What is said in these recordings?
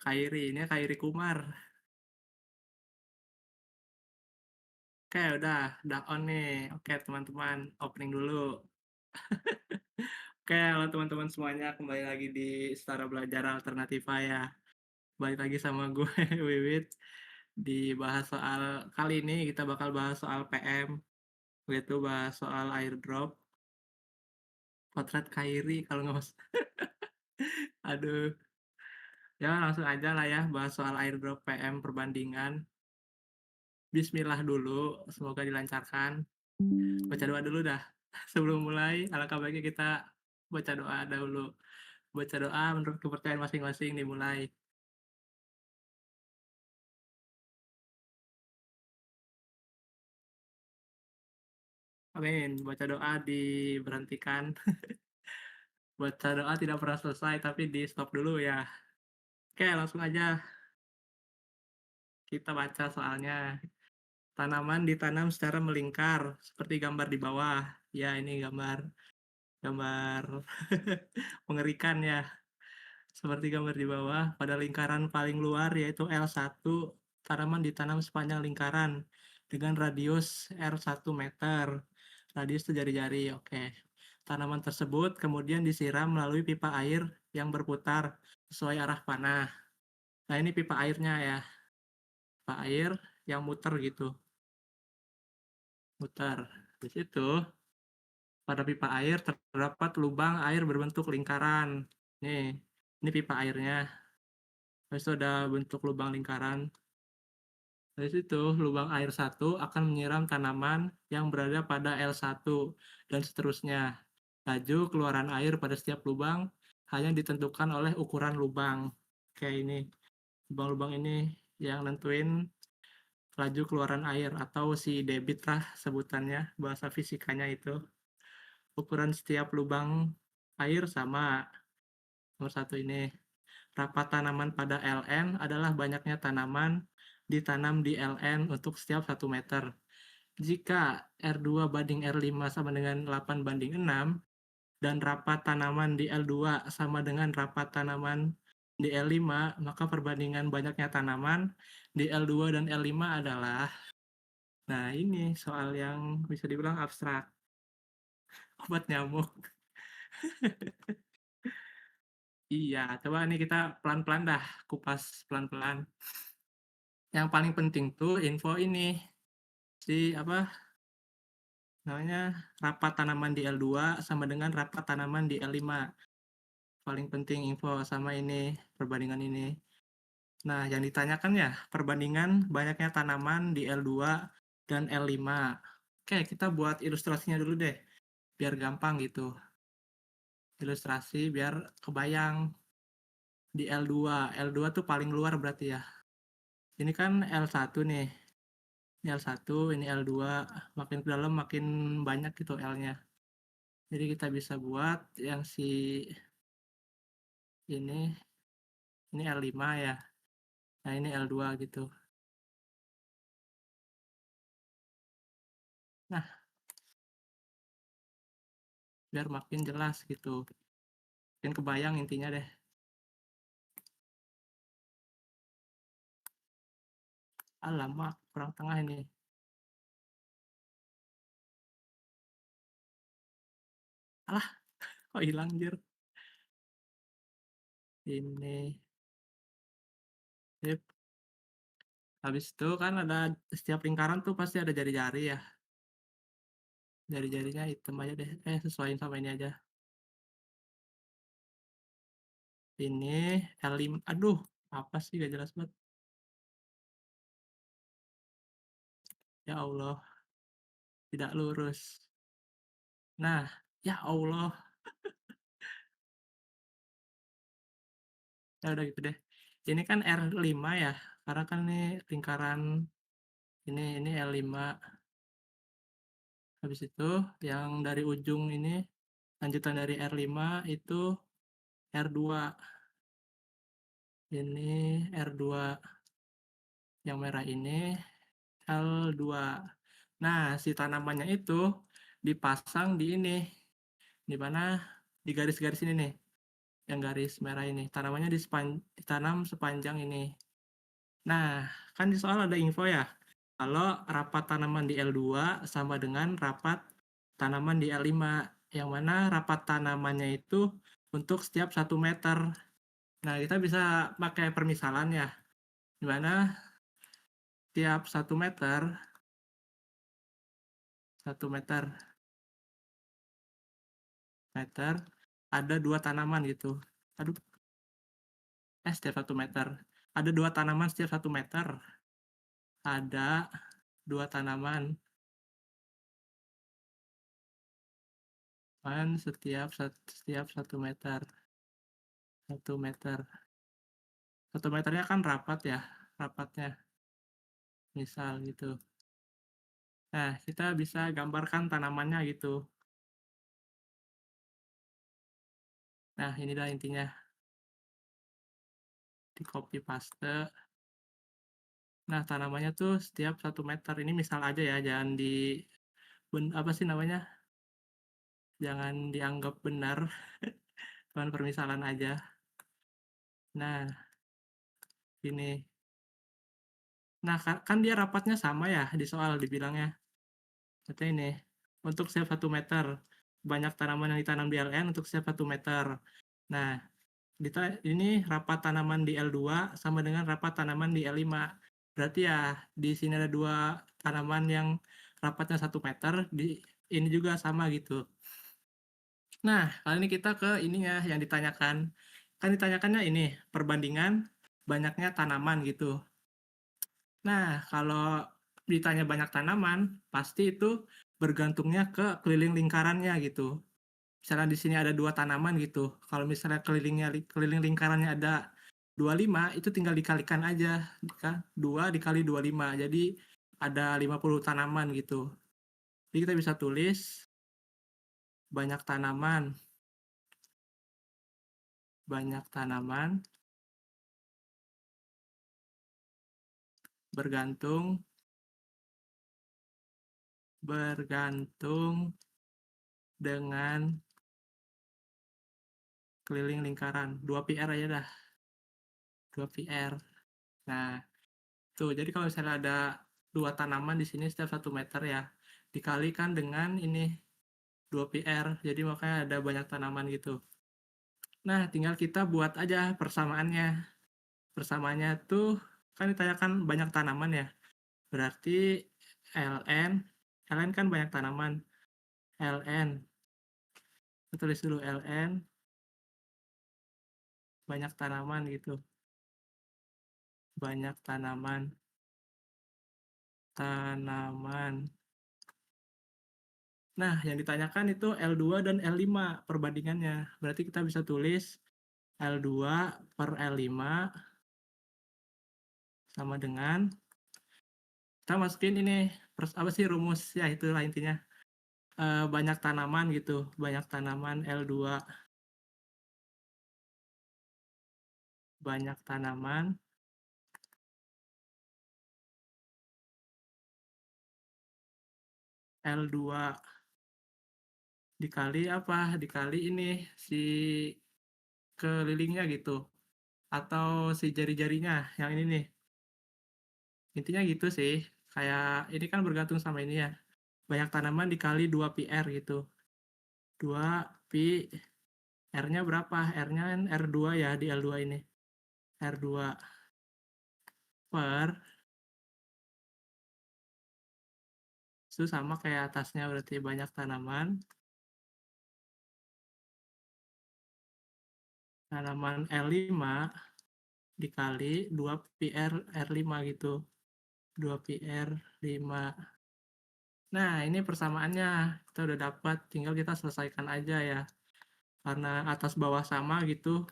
Kairi, ini Kairi Kumar. Oke, udah on nih. Oke, teman-teman, opening dulu. Oke, halo teman-teman semuanya, kembali lagi di Setara Belajar Alternativa ya. Balik lagi sama gue, Wiwit. Kali ini kita bakal bahas soal PM, yaitu bahas soal airdrop, potret Kairi kalau nggak mas. Aduh, ya langsung aja lah ya, bahas soal airdrop PM perbandingan. Bismillah dulu, semoga dilancarkan. Baca doa dulu dah. Sebelum mulai, alangkah baiknya kita baca doa dahulu. Baca doa menurut kepercayaan masing-masing dimulai. Amin. Baca doa diberhentikan. Baca doa tidak pernah selesai, tapi di stop dulu ya. Oke, langsung aja kita baca soalnya. Tanaman ditanam secara melingkar, seperti gambar di bawah. Ya, ini gambar gambar mengerikan ya. Seperti gambar di bawah, pada lingkaran paling luar yaitu L1, tanaman ditanam sepanjang lingkaran dengan radius R1 meter. Radius itu jari-jari, oke. Tanaman tersebut kemudian disiram melalui pipa air yang berputar sesuai arah panah. Nah, ini pipa airnya ya. Pipa air yang muter gitu. Muter. Di situ, pada pipa air terdapat lubang air berbentuk lingkaran. Ini pipa airnya. Habis itu ada bentuk lubang lingkaran. Dari situ, lubang air 1 akan menyiram tanaman yang berada pada L1 dan seterusnya. Laju keluaran air pada setiap lubang hanya ditentukan oleh ukuran lubang. Kayak ini, lubang-lubang ini yang nentuin laju keluaran air atau si debit lah sebutannya, bahasa fisikanya itu. Ukuran setiap lubang air sama. Nomor 1 ini. Rapat tanaman pada LN adalah banyaknya tanaman ditanam di LN untuk setiap 1 meter. Jika R2 banding R5 sama dengan 8 banding 6, dan rapat tanaman di L2 sama dengan rapat tanaman di L5, maka perbandingan banyaknya tanaman di L2 dan L5 adalah, nah ini soal yang bisa dibilang abstrak, obat nyamuk. Iya, coba nih kita pelan-pelan dah, kupas pelan-pelan. Yang paling penting tuh info ini, apa namanya, rapat tanaman di L2 sama dengan rapat tanaman di L5. Paling penting info sama ini, perbandingan ini. Nah, yang ditanyakan ya, perbandingan banyaknya tanaman di L2 dan L5. Oke, kita buat ilustrasinya dulu deh, biar gampang gitu. Ilustrasi biar kebayang di L2. L2 tuh paling luar berarti ya. Ini kan L1 nih. Ini L1, ini L2. Makin ke dalam makin banyak gitu L-nya. Jadi kita bisa buat yang ini L5 ya. Nah, ini L2 gitu. Nah, biar makin jelas gitu. Makin kebayang intinya deh. Alamak, kurang tengah ini. Alah, kok hilang anjir. Ini. Sip. Habis itu kan ada setiap lingkaran tuh pasti ada jari-jari ya. Jari-jarinya hitam aja deh. Sesuaiin sama ini aja. Ini L5. Aduh, apa sih gak jelas banget. Ya Allah, tidak lurus. Nah, ya Allah. Ya udah gitu deh. Ini kan R5 ya. Karena kan ini lingkaran ini L5. Habis itu yang dari ujung ini lanjutan dari R5 itu R2. Ini R2. Yang merah ini L2. Nah, si tanamannya itu dipasang di ini. Di mana? Di garis-garis ini nih. yang garis merah ini, tanamannya ditanam sepanjang ini. Nah, kan di soal ada info ya, kalau rapat tanaman di L2 sama dengan rapat tanaman di L5, yang mana rapat tanamannya itu untuk setiap 1 meter. Nah, kita bisa pakai permisalan ya, di mana tiap 1 meter, 1 meter ada 2 tanaman gitu. Aduh, setiap 1 meter. Ada 2 tanaman setiap 1 meter. Ada 2 tanaman setiap 1 meter. 1 meter. 1 meternya kan rapat ya, rapatnya. Misal gitu. Nah, kita bisa gambarkan tanamannya gitu. Nah, inilah intinya. Di copy paste. Nah, tanamannya tuh setiap 1 meter. Ini misal aja ya, jangan apa sih namanya? Jangan dianggap benar. Cuman permisalan aja. Nah, ini. Nah, kan dia rapatnya sama ya di soal dibilangnya. Berarti ini, untuk setiap 1 meter. Banyak tanaman yang ditanam di LN untuk setiap 1 meter. Nah, ini rapat tanaman di L2 sama dengan rapat tanaman di L5. Berarti ya di sini ada 2 tanaman yang rapatnya 1 meter, di ini juga sama gitu. Nah, kali ini kita ke ininya yang ditanyakan. Kan ditanyakannya ini, perbandingan banyaknya tanaman gitu. Nah, kalau ditanya banyak tanaman, pasti itu bergantungnya ke keliling lingkarannya gitu. Misalnya di sini ada 2 tanaman gitu, kalau misalnya keliling lingkarannya ada 25, itu tinggal dikalikan aja, 2 dikali 25, jadi ada 50 tanaman gitu. Jadi kita bisa tulis banyak tanaman bergantung dengan keliling lingkaran, 2 PR aja dah, 2 PR. Nah, tuh, jadi kalau misalnya ada 2 tanaman di sini setiap 1 meter ya, dikalikan dengan ini 2 PR, jadi makanya ada banyak tanaman gitu. Nah, tinggal kita buat aja persamaannya. Persamaannya tuh kan ditanyakan banyak tanaman ya, berarti ln ln kan banyak tanaman, ln kita tulis dulu ln banyak tanaman gitu, banyak tanaman. Nah, yang ditanyakan itu L2 dan L5 perbandingannya. Berarti kita bisa tulis L2 per L5 sama dengan, kita masukin ini, apa sih rumus, ya itulah intinya. Banyak tanaman gitu, banyak tanaman L2. Banyak tanaman L2 dikali apa? Dikali ini, si kelilingnya gitu. Atau si jari-jarinya, yang ini nih. Intinya gitu sih. Kayak ini kan bergantung sama ini ya. Banyak tanaman dikali 2 PR gitu. 2 pi, R-nya berapa? R-nya kan R2 ya di L2 ini. R2 per, itu sama kayak atasnya, berarti banyak tanaman L5 dikali 2 PR R5 gitu. 2 PR 5. Nah, ini persamaannya. Kita udah dapat, tinggal kita selesaikan aja ya. Karena atas bawah sama gitu.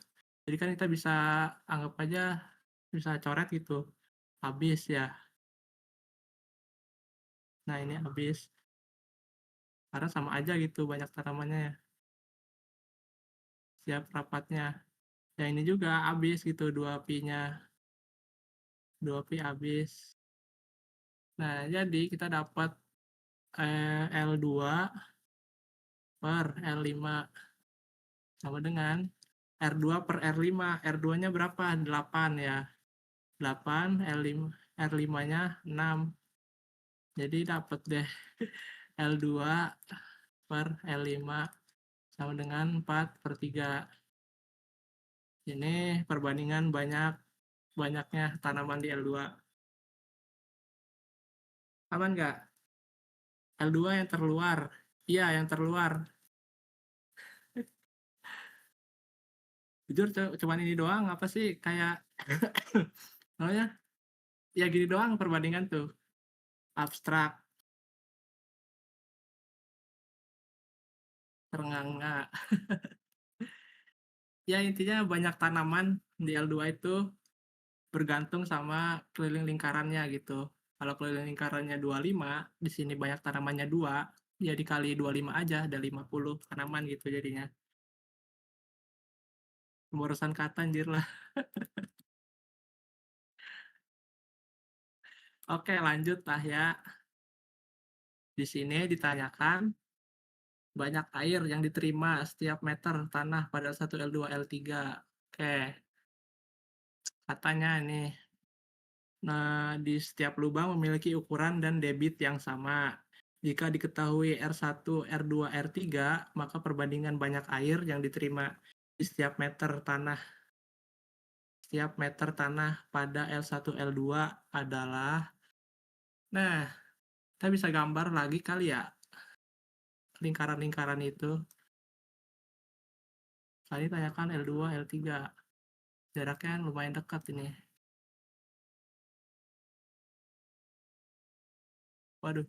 Jadi kan kita bisa anggap aja, bisa coret gitu. Habis ya. Nah, ini habis. Karena sama aja gitu banyak tanamannya ya. Siap rapatnya. Yang ini juga habis gitu 2 pi-nya. 2 pi habis. Nah, jadi kita dapat L2 per L5 sama dengan R2/R5. R2-nya berapa? 8 ya. 8, R5-nya 6. Jadi dapat deh L2/L5 sama dengan 4/3. Ini perbandingan banyaknya tanaman di L2. Aman nggak? L2 yang terluar. Iya, yang terluar. Jujur cuman ini doang apa sih kayak namanya? Ya gini doang perbandingan tuh. Abstrak, ternganga. Ya intinya banyak tanaman di L2 itu bergantung sama keliling lingkarannya gitu. Kalau keliling lingkarannya 25, di sini banyak tanamannya 2, ya dikali 25 aja ada 50 tanaman gitu jadinya. Pemborosan kata anjir lah. Oke, lanjut lah ya. Di sini ditanyakan banyak air yang diterima setiap meter tanah pada 1 L2 L3. Oke, katanya nih, nah di setiap lubang memiliki ukuran dan debit yang sama. Jika diketahui R1, R2, R3, maka perbandingan banyak air yang diterima di setiap meter tanah pada L1, L2 adalah. Nah, kita bisa gambar lagi kali ya lingkaran-lingkaran itu. Tadi tanyakan L2, L3. Jaraknya lumayan dekat ini. Waduh,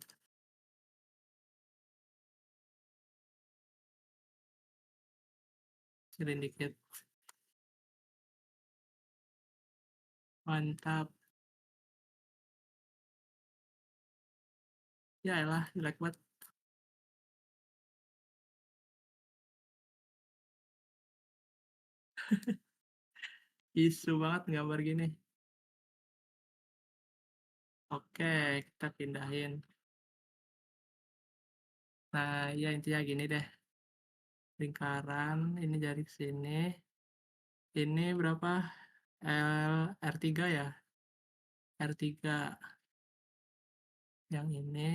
kecilin dikit. Mantap. Ya elah, jelek banget. Isu banget gambar gini. Oke, kita pindahin. Nah, ya intinya gini deh. Lingkaran, ini dari sini. Ini berapa? R3 ya? R3. Yang ini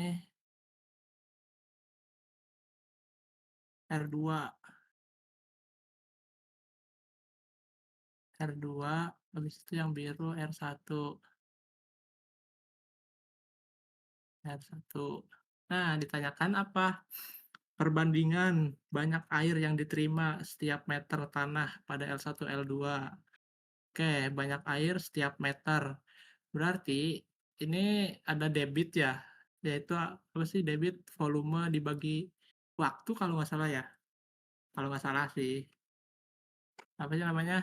R2. R2, habis itu yang biru R1. R1. Nah, ditanyakan apa? Perbandingan banyak air yang diterima setiap meter tanah pada L1, L2. Oke, banyak air setiap meter. Berarti ini ada debit ya, yaitu apa sih debit volume dibagi waktu kalau nggak salah ya. Kalau nggak salah sih. Apa sih namanya?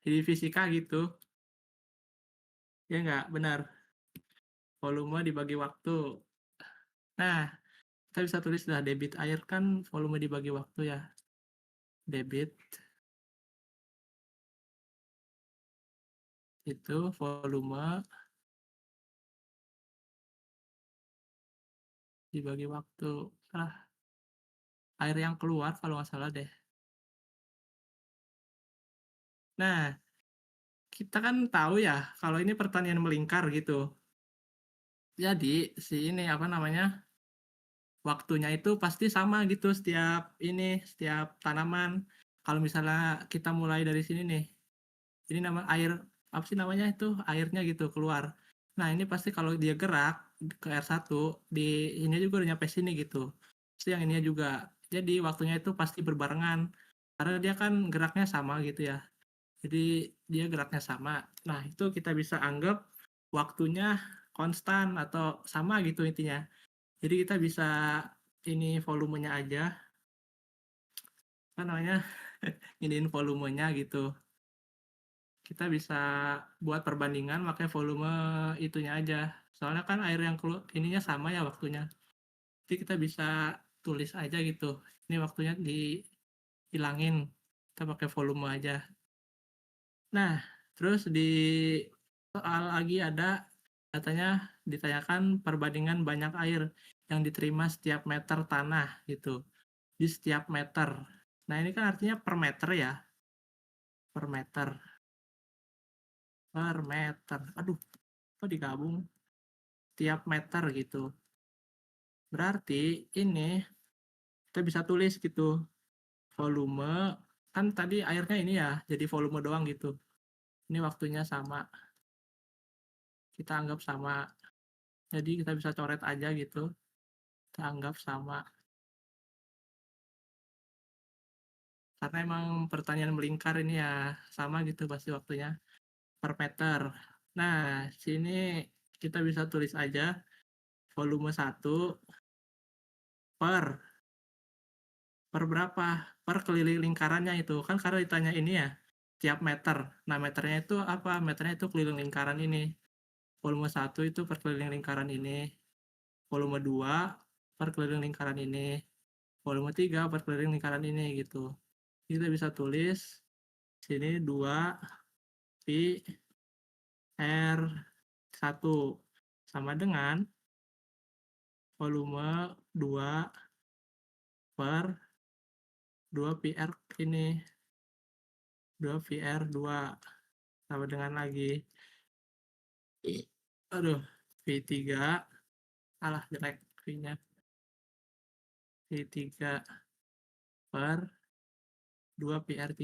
Di fisika gitu. Ya nggak? Benar. Volume dibagi waktu. Nah, kita bisa tulis lah debit air kan volume dibagi waktu ya. Debit itu volume dibagi waktu. Ah, air yang keluar kalau nggak salah deh. Nah, kita kan tahu ya kalau ini pertanian melingkar gitu. Jadi si ini apa namanya? Waktunya itu pasti sama gitu setiap tanaman. Kalau misalnya kita mulai dari sini nih. Ini nama air apa sih namanya itu airnya gitu keluar. Nah, ini pasti kalau dia gerak ke R1 di ini juga udah nyampe sini gitu. Pasti yang ininya juga. Jadi waktunya itu pasti berbarengan. Karena dia kan geraknya sama gitu ya. Jadi dia geraknya sama. Nah, itu kita bisa anggap waktunya konstan atau sama gitu intinya. Jadi kita bisa ini volumenya aja, apa namanya, iniin volumenya gitu. Kita bisa buat perbandingan pakai volume itunya aja. Soalnya kan air yang ininya sama ya waktunya. Jadi kita bisa tulis aja gitu. Ini waktunya dihilangin. Kita pakai volume aja. Nah, terus di soal lagi ada katanya ditanyakan perbandingan banyak air yang diterima setiap meter tanah gitu. Di setiap meter. Nah, ini kan artinya per meter ya. per meter. Per meter. Aduh, kok digabung? Tiap meter gitu. Berarti ini kita bisa tulis gitu. Volume kan tadi airnya ini ya, jadi volume doang gitu. Ini waktunya sama. Kita anggap sama. Jadi kita bisa coret aja gitu. Kita anggap sama. Karena emang pertanyaan melingkar ini ya sama gitu pasti waktunya per meter. Nah, sini kita bisa tulis aja volume 1 per berapa? Per keliling lingkarannya itu. Kan karena ditanya ini ya, tiap meter. Nah, meternya itu apa? Meternya itu keliling lingkaran ini. Volume 1 itu per keliling lingkaran ini. Volume 2 per keliling lingkaran ini. Volume 3 per keliling lingkaran ini gitu. Kita bisa tulis sini 2 pi R1 sama dengan volume 2 per 2 pi R ini. 2 pi R2 sama dengan lagi. Aduh, V3. Alah, jelek V-nya. V3 per 2 pi R3.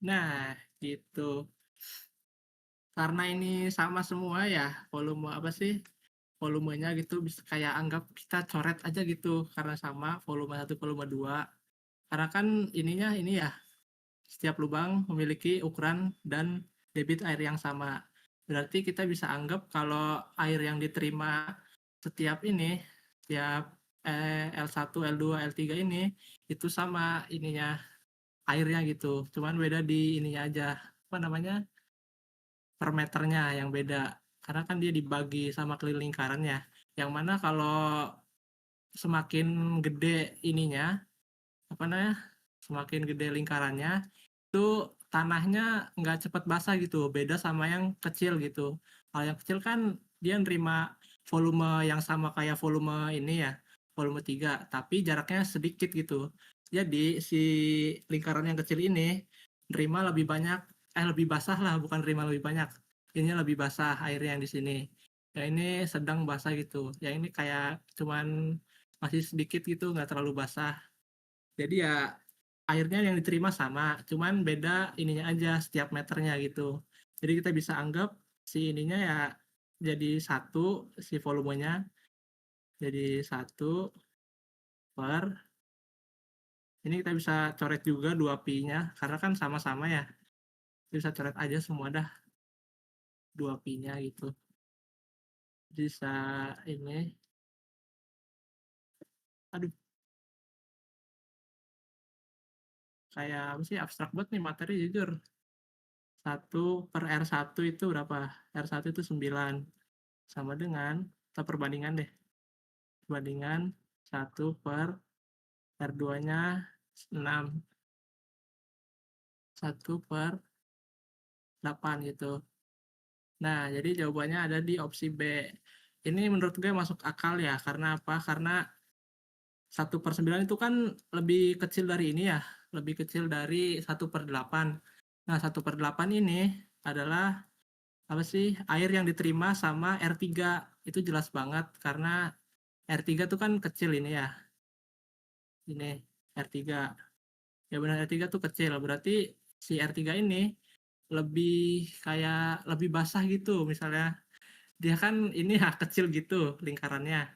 Nah, gitu. Karena ini sama semua ya, volume apa sih? Volumenya gitu bisa kayak anggap kita coret aja gitu karena sama volume 1 volume 2. Karena kan ininya ini ya, setiap lubang memiliki ukuran dan debit air yang sama. Berarti kita bisa anggap kalau air yang diterima setiap ini, setiap L1, L2, L3 ini itu sama ininya airnya gitu. Cuman beda di ininya aja. Apa namanya? Per meternya yang beda. Karena kan dia dibagi sama keliling lingkarannya. Yang mana kalau semakin gede ininya, apa namanya? Semakin gede lingkarannya, itu tanahnya nggak cepet basah gitu, beda sama yang kecil gitu. Kalau yang kecil kan dia nerima volume yang sama kayak volume ini ya, volume 3, tapi jaraknya sedikit gitu. Jadi si lingkaran yang kecil ini nerima lebih banyak, lebih basah lah, bukan nerima lebih banyak. Ini lebih basah airnya yang di sini. Yang ini sedang basah gitu. Yang ini kayak cuman masih sedikit gitu, nggak terlalu basah. Jadi ya airnya yang diterima sama, cuman beda ininya aja setiap meternya gitu. Jadi kita bisa anggap si ininya ya jadi satu, si volumenya jadi satu per ini kita bisa coret juga 2 pi-nya karena kan sama-sama ya. Bisa coret aja semua dah 2 pi-nya gitu. Bisa ini, aduh kayak apa sih abstrak banget nih materi jujur. 1 per R1 itu berapa? R1 itu 9. Sama dengan, kita perbandingan deh. Perbandingan 1 per R2-nya 6. 1/8 gitu. Nah, jadi jawabannya ada di opsi B. Ini menurut gue masuk akal ya, karena apa? Karena 1/9 itu kan lebih kecil dari ini ya, lebih kecil dari 1/8. Nah, 1/8 ini adalah apa sih? Air yang diterima sama R3. Itu jelas banget karena R3 tuh kan kecil ini ya. Ini R3. Ya benar R3 tuh kecil. Berarti si R3 ini lebih kayak lebih basah gitu misalnya. Dia kan ini ya kecil gitu lingkarannya.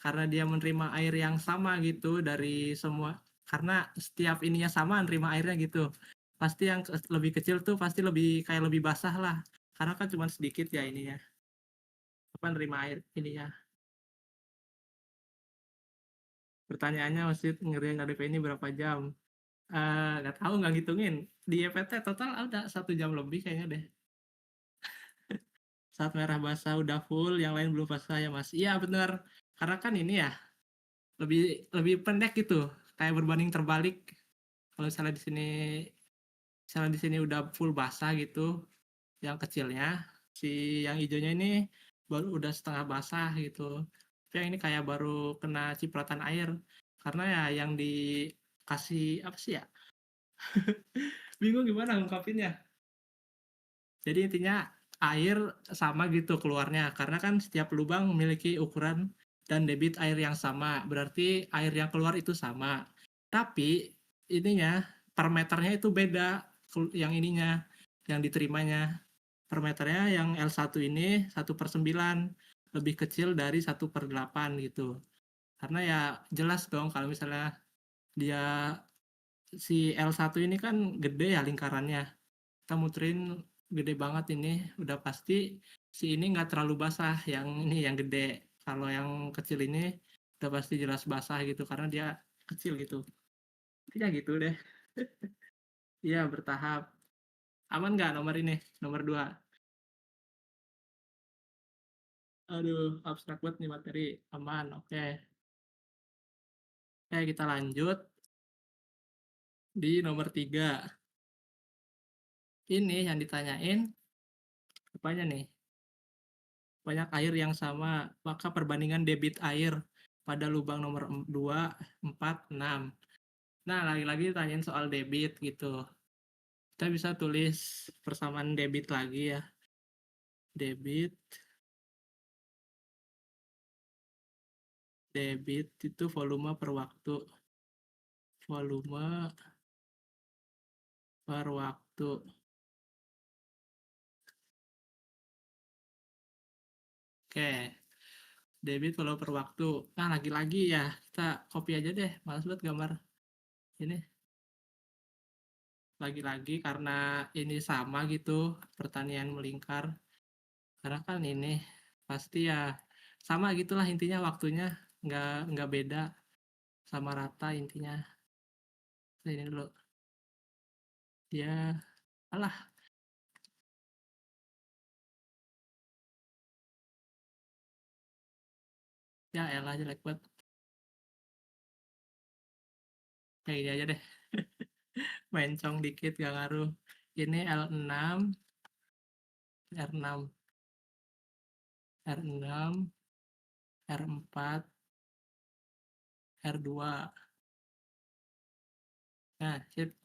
Karena dia menerima air yang sama gitu dari semua karena setiap ininya sama nerima airnya gitu. Pasti yang lebih kecil tuh pasti lebih kayak lebih basah lah. Karena kan cuma sedikit ya ininya. Apa nerima air ininya. Pertanyaannya masih ngerjain ADP ini berapa jam? Nggak tahu nggak ngitungin. Di EPT total ada 1 jam lebih kayaknya deh. Saat merah basah udah full, yang lain belum basah ya mas. Iya bener. Karena kan ini ya lebih lebih pendek gitu. Kayak berbanding terbalik. Kalau misalnya di sini udah full basah gitu, yang kecilnya, si yang hijaunya ini baru udah setengah basah gitu. Tapi yang ini kayak baru kena cipratan air. Karena ya yang di kasih apa sih ya, bingung gimana ngungkapinnya. Jadi intinya air sama gitu keluarnya, karena kan setiap lubang memiliki ukuran dan debit air yang sama, berarti air yang keluar itu sama. Tapi ininya, per meternya itu beda, yang ininya, yang diterimanya. Per meternya yang L1 ini 1/9, lebih kecil dari 1/8 gitu. Karena ya jelas dong kalau misalnya dia si L1 ini kan gede ya lingkarannya, kita muterin gede banget ini, udah pasti si ini nggak terlalu basah, yang ini yang gede. Kalau yang kecil ini udah pasti jelas basah gitu karena dia kecil gitu. Ya gitu deh. Iya bertahap. Aman nggak nomor ini? Nomor 2. Aduh, abstrak banget nih materi. Aman, oke. Oke, kita lanjut di nomor 3. Ini yang ditanyain apanya nih? Banyak air yang sama, maka perbandingan debit air pada lubang nomor 2, 4, 6. Nah, lagi-lagi tanyain soal debit gitu. Kita bisa tulis persamaan debit lagi ya. Debit, debit itu volume per waktu. Volume per waktu. Oke, debit volume per waktu. Nah, lagi-lagi ya, kita copy aja deh. Males banget gambar ini. Lagi-lagi karena ini sama gitu, pertanian melingkar. Karena kan ini pasti ya sama gitulah intinya waktunya, nggak beda, sama rata intinya. Nah, ini dulu. Ya, alah, ya elah jelek banget. Kayak gini aja deh. Mencong dikit gak ngaruh. Ini L6, R6, R6, R4, R2. Nah, sip.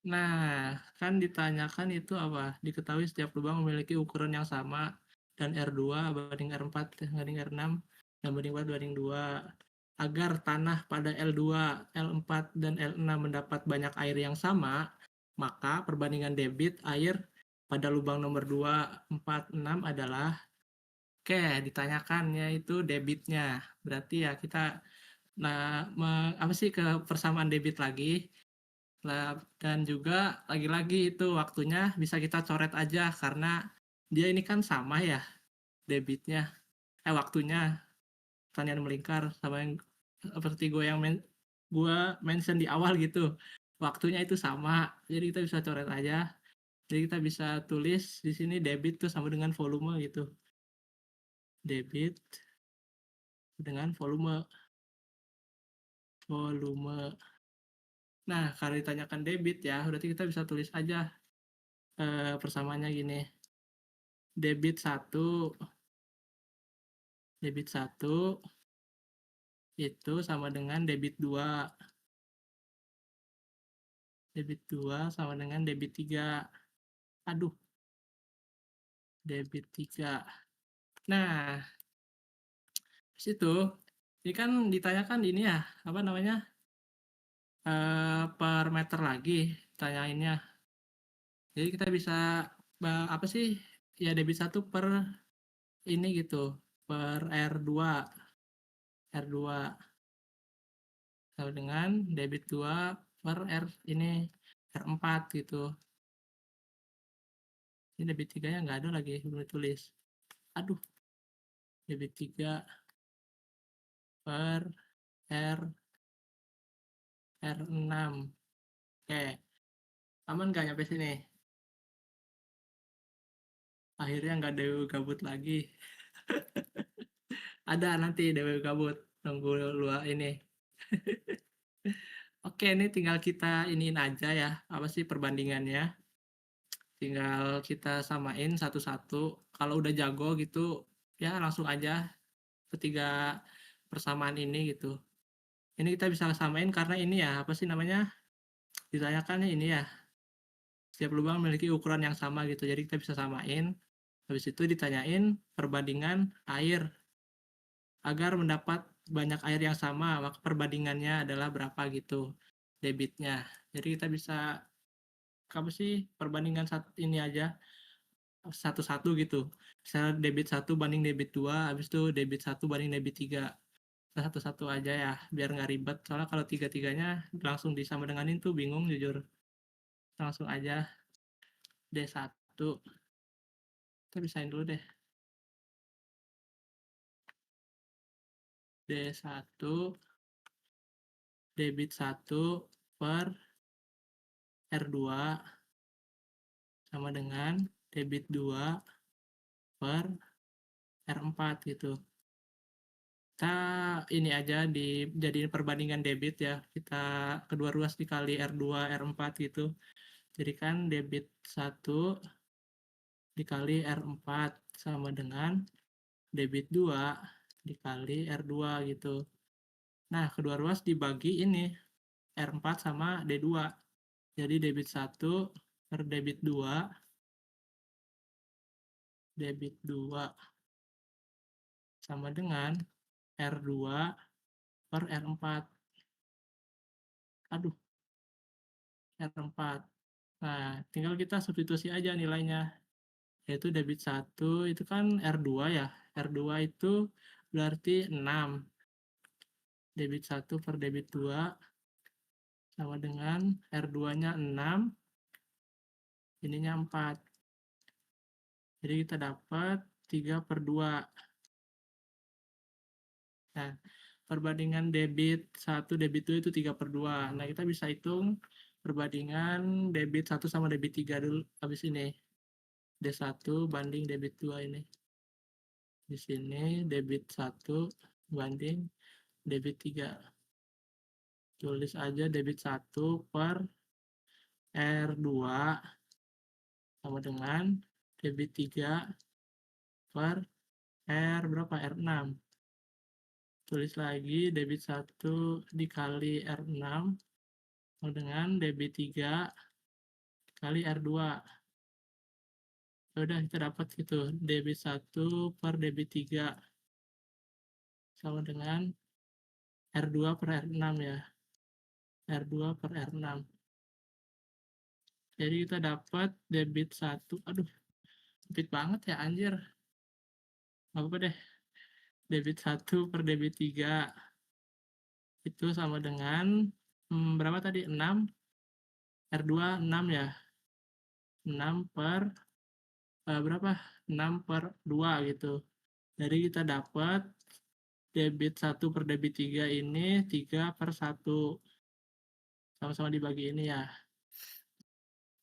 Nah, kan ditanyakan itu apa? Diketahui setiap lubang memiliki ukuran yang sama dan R2 banding R4 banding R6 dan banding 4 banding 2. Agar tanah pada L2, L4, dan L6 mendapat banyak air yang sama, maka perbandingan debit air pada lubang nomor 2, 4, 6 adalah oke, ditanyakan yaitu debitnya. Berarti ya kita nah apa sih ke persamaan debit lagi. Nah, dan juga lagi-lagi itu waktunya bisa kita coret aja karena dia ini kan sama ya debitnya, waktunya pertanian melingkar sama yang seperti gue mention di awal gitu. Waktunya itu sama, jadi kita bisa coret aja. Jadi kita bisa tulis di sini debit tuh sama dengan volume gitu. Debit dengan volume. Volume. Nah, kalau ditanyakan debit ya, berarti kita bisa tulis aja persamaannya gini. Debit 1 itu sama dengan debit 2. Debit 2 sama dengan debit 3. Aduh, debit 3. Nah, situ ini kan ditanyakan ini ya, apa namanya? Per meter lagi tanyainnya. Jadi kita bisa apa sih? Ya debit 1 per ini gitu, per R2. R2 sama dengan debit 2 per R ini R4 gitu. Ini debit 3-nya nggak ada lagi, belum ditulis. Aduh, debit 3 per R6. Oke, aman nggak nyampe sini? Akhirnya nggak ada gabut lagi. Ada nanti DW gabut. Nunggu luar ini. Oke, ini tinggal kita iniin aja ya. Apa sih perbandingannya? Tinggal kita samain satu-satu. Kalau udah jago gitu, ya langsung aja ketiga persamaan ini gitu. Ini kita bisa samain karena ini ya, apa sih namanya, ditanyakannya ini ya, setiap lubang memiliki ukuran yang sama gitu, jadi kita bisa samain. Habis itu ditanyain perbandingan air. Agar mendapat banyak air yang sama, maka perbandingannya adalah berapa gitu, debitnya. Jadi kita bisa, apa sih, perbandingan ini aja, satu-satu gitu. Misalnya debit 1 banding debit 2, habis itu debit 1 banding debit 3. Kita satu-satu aja ya, biar nggak ribet. Soalnya kalau tiga-tiganya langsung disama denganin tuh bingung jujur. Langsung aja D1. Kita bisain dulu deh. D1 debit 1 per R2 sama dengan debit 2 per R4 gitu. Kita ini aja dijadiin perbandingan debit ya. Kita kedua ruas dikali R2, R4 gitu. Jadi kan debit 1 dikali R4 sama dengan debit 2 dikali R2 gitu. Nah, kedua ruas dibagi ini R4 sama D2. Jadi debit 1 per debit 2 sama dengan R2 per R4. Aduh, R4. Nah, tinggal kita substitusi aja nilainya. Yaitu debit 1 itu kan R2 ya. R2 itu berarti 6. Debit 1 per debit 2 sama dengan R2-nya 6, ininya 4. Jadi kita dapat 3 per 2. Nah, perbandingan debit 1 debit 2 itu 3 per 2. Nah, kita bisa hitung perbandingan debit 1 sama debit 3 dulu habis ini. D1 banding debit 2 ini. Di sini debit 1 banding debit 3. Tulis aja debit 1 per R2 sama dengan debit 3 per R berapa? R6. Tulis lagi debit 1 dikali R6 sama dengan debit 3 kali R2. Udah kita dapat gitu. Debit 1 per debit 3 sama dengan R2 per R6 ya. R2 per R6. Jadi kita dapat debit 1. Aduh, sempit banget ya anjir. Gak apa-apa deh. Debit 1 per debit 3 itu sama dengan berapa tadi? 6. R2 6 ya. 6 per berapa? 6 per 2 gitu. Jadi kita dapat debit 1 per debit 3 ini 3 per 1. Sama-sama dibagi ini ya.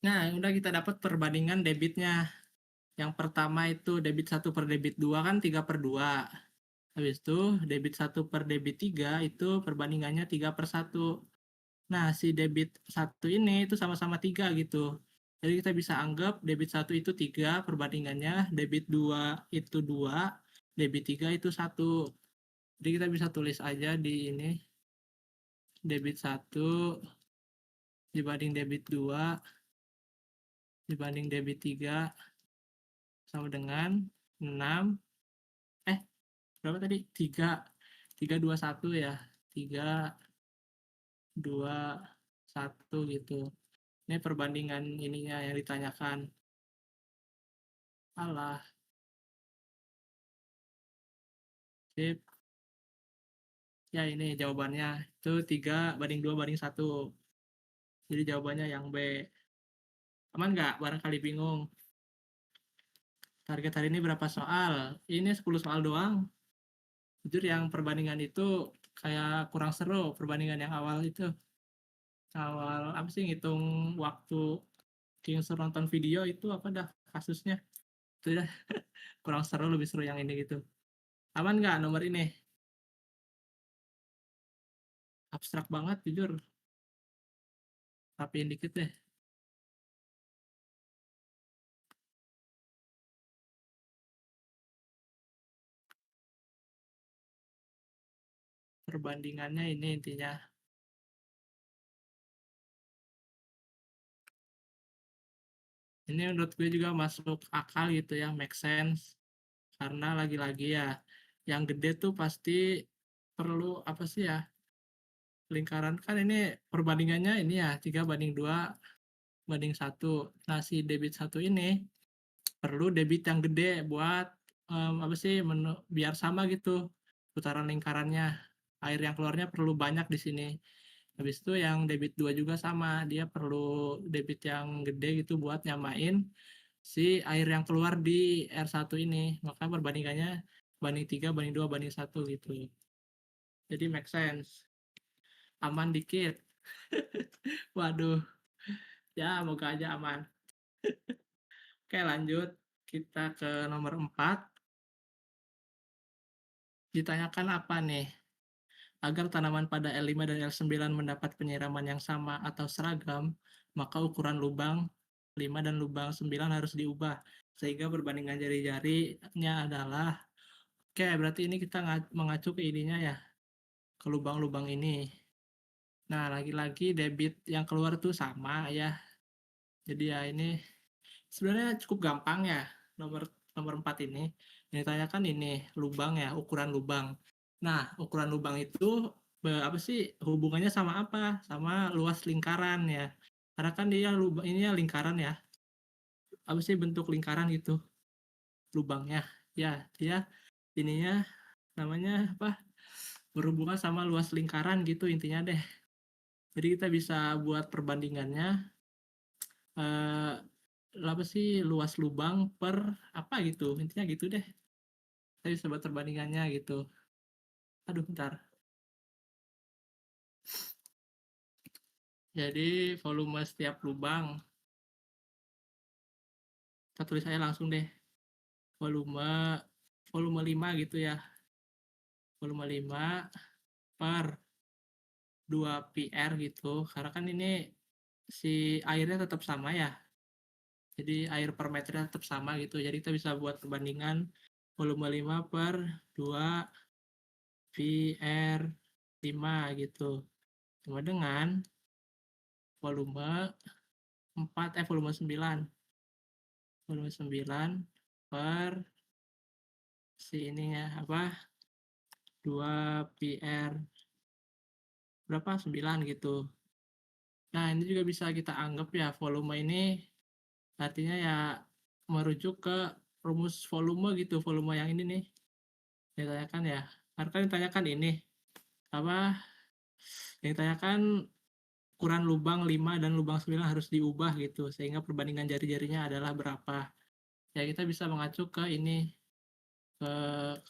Nah, udah kita dapat perbandingan debitnya. Yang pertama itu debit 1 per debit 2 kan 3 per 2. Habis itu debit 1 per debit 3 itu perbandingannya 3 per 1. Nah, si debit 1 ini itu sama-sama 3 gitu. Jadi kita bisa anggap debit 1 itu 3 perbandingannya, debit 2 itu 2, debit 3 itu 1. Jadi kita bisa tulis aja di ini, debit 1 dibanding debit 2 dibanding debit 3 sama dengan 6, berapa tadi? 3, 3, 2, 1 ya. 3, 2, 1 gitu. Ini perbandingan ininya yang ditanyakan. Alah, sip. Ya ini jawabannya. Itu 3 banding 2 banding 1. Jadi jawabannya yang B. Aman nggak? Barangkali bingung. Target hari ini berapa soal? Ini 10 soal doang. Jujur yang perbandingan itu kayak kurang seru. Perbandingan yang awal itu. Awal apa sih ngitung waktu yang suruh nonton video itu apa dah kasusnya. Itu dah kurang seru, lebih seru yang ini gitu. Aman nggak nomor ini? Abstrak banget jujur. Rapiin dikit deh. perbandingannya ini intinya. Ini menurut gue juga masuk akal gitu ya, make sense. Karena lagi-lagi ya, yang gede tuh pasti perlu apa sih ya, lingkaran kan ini perbandingannya ini ya 3:2:1. Nah, si debit 1 ini perlu debit yang gede buat, apa sih, biar sama gitu putaran lingkarannya. Air yang keluarnya perlu banyak di sini. Habis itu yang debit 2 juga sama, dia perlu debit yang gede gitu buat nyamain si air yang keluar di R1 ini. Maka perbandingannya banding 3, banding 2, banding 1 gitu. Jadi make sense. Aman dikit. Waduh, ya moga aja aman. Oke lanjut, kita ke nomor 4. Ditanyakan apa nih? Agar tanaman pada L5 dan L9 mendapat penyiraman yang sama atau seragam, maka ukuran lubang 5 dan lubang 9 harus diubah. Sehingga perbandingan jari-jarinya adalah, oke berarti ini kita mengacu ke ininya ya, ke lubang-lubang ini. Nah, lagi-lagi debit yang keluar tuh sama ya. Jadi ya ini sebenarnya cukup gampang ya, nomor nomor 4 ini. Yang ditanyakan ini lubang ya, ukuran lubang. Nah, ukuran lubang itu apa sih hubungannya sama apa? Sama luas lingkaran ya. Karena kan dia lubang ini ya lingkaran ya. Apa sih bentuk lingkaran gitu lubangnya. Ya, dia ininya namanya apa? Berhubungan sama luas lingkaran gitu intinya deh. Jadi kita bisa buat perbandingannya eh, apa sih luas lubang per apa gitu. Intinya gitu deh. Kita bisa buat perbandingannya gitu. Aduh, bentar. Jadi volume setiap lubang, kita tulis aja langsung deh. Volume volume 5 gitu ya. Volume 5 per 2 PR gitu. Karena kan ini si airnya tetap sama ya. Jadi air per meternya tetap sama gitu. Jadi kita bisa buat perbandingan volume 5 per 2 PR 5 gitu. Sama dengan volume 4 volume 9. Volume 9 per si ininya apa? 2 PR berapa? 9 gitu. Nah, ini juga bisa kita anggap ya volume ini artinya ya merujuk ke rumus volume gitu, volume yang ini nih. Ditanyakan ya. Karena kan ditanyakan ini apa? Yang ditanyakan ukuran lubang 5 dan lubang 9 harus diubah gitu sehingga perbandingan jari-jarinya adalah berapa. Ya kita bisa mengacu ke ini ke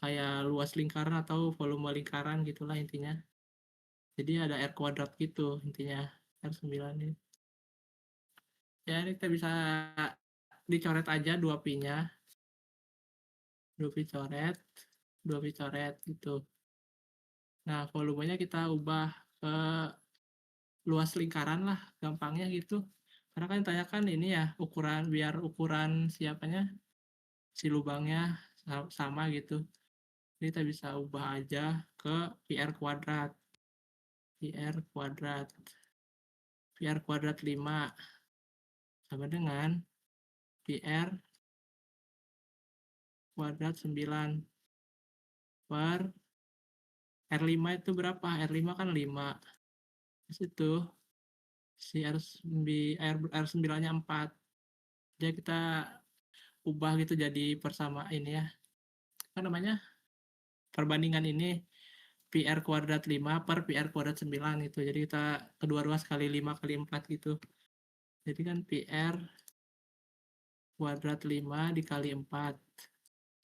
kayak luas lingkaran atau volume lingkaran gitulah intinya. Jadi ada R kuadrat gitu intinya R9 ini. Ya ini kita bisa dicoret aja 2 pi-nya. 2 pi coret, 2 pi coret gitu. Nah, volumenya kita ubah ke luas lingkaran lah, gampangnya gitu. Karena kan ditanyakan ini ya, ukuran biar ukuran siapanya si lubangnya sama gitu. Jadi kita bisa ubah aja ke PR kuadrat. PR kuadrat. PR kuadrat 5 sama dengan PR kuadrat 9 per R5 itu berapa? R5 kan 5. Di situ si R9-nya 4. Jadi kita ubah gitu jadi persama ini ya. Apa namanya? Perbandingan ini PR kuadrat 5 per PR kuadrat 9 gitu. Jadi kita kedua ruas kali 5 kali 4 gitu. Jadi kan PR kuadrat 5 dikali 4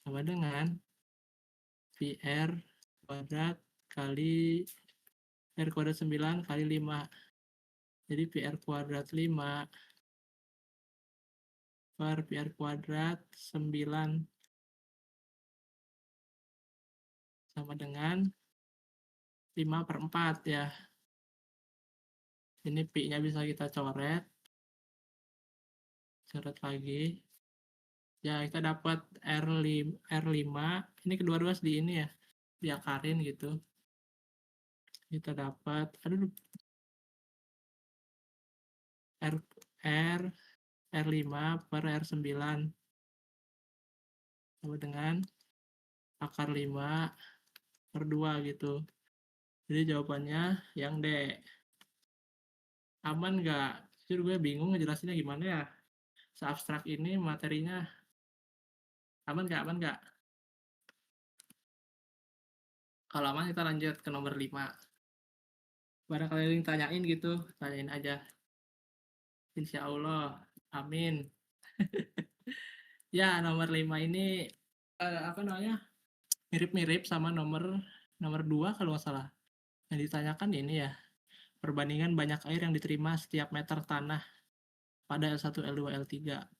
sama dengan PR kuadrat kali PR kuadrat 9 kali 5. Jadi PR kuadrat 5 per PR kuadrat 9 sama dengan 5 per 4 ya. Ini pi-nya bisa kita coret. Coret lagi. Ya, kita dapat R5. Ini kedua ruas di ini ya. Diakarin gitu. kita dapat R R R5 per R9 sama dengan akar 5 per 2 gitu. Jadi jawabannya yang D. Aman nggak? Jujur gue bingung ngejelasinnya gimana ya. Seabstrak ini materinya. Aman nggak? Aman nggak? Kalau aman kita lanjut ke nomor 5. Barangkali ada yang tanyain gitu, tanyain aja. Insya Allah. Amin. Ya, nomor 5 ini apa namanya? Mirip-mirip sama nomor 2 kalau nggak salah. Yang ditanyakan ini ya, perbandingan banyak air yang diterima setiap meter tanah pada L1, L2, L3.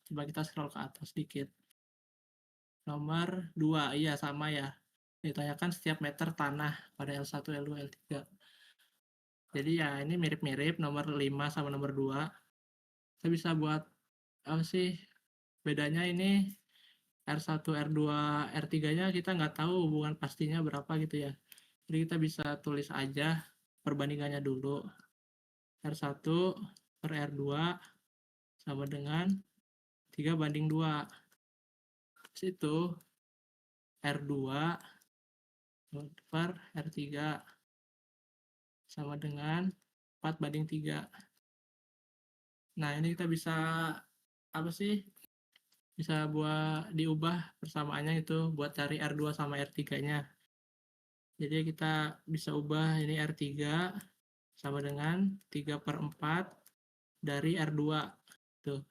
Coba kita scroll ke atas sedikit. Nomor 2, iya sama ya. Ditanyakan setiap meter tanah pada L1, L2, L3. Jadi ya ini mirip-mirip nomor 5 sama nomor 2. Kita bisa buat apa sih bedanya ini R1, R2, R3-nya kita nggak tahu hubungan pastinya berapa gitu ya. Jadi kita bisa tulis aja perbandingannya dulu. R1 per R2 sama dengan 3/2. Situ R2 per R3 sama dengan 4/3. Nah, ini kita bisa apa sih? Bisa buat diubah persamaannya itu buat cari R2 sama R3-nya. Jadi kita bisa ubah ini R3 sama dengan 3/4 dari R2. Tuh.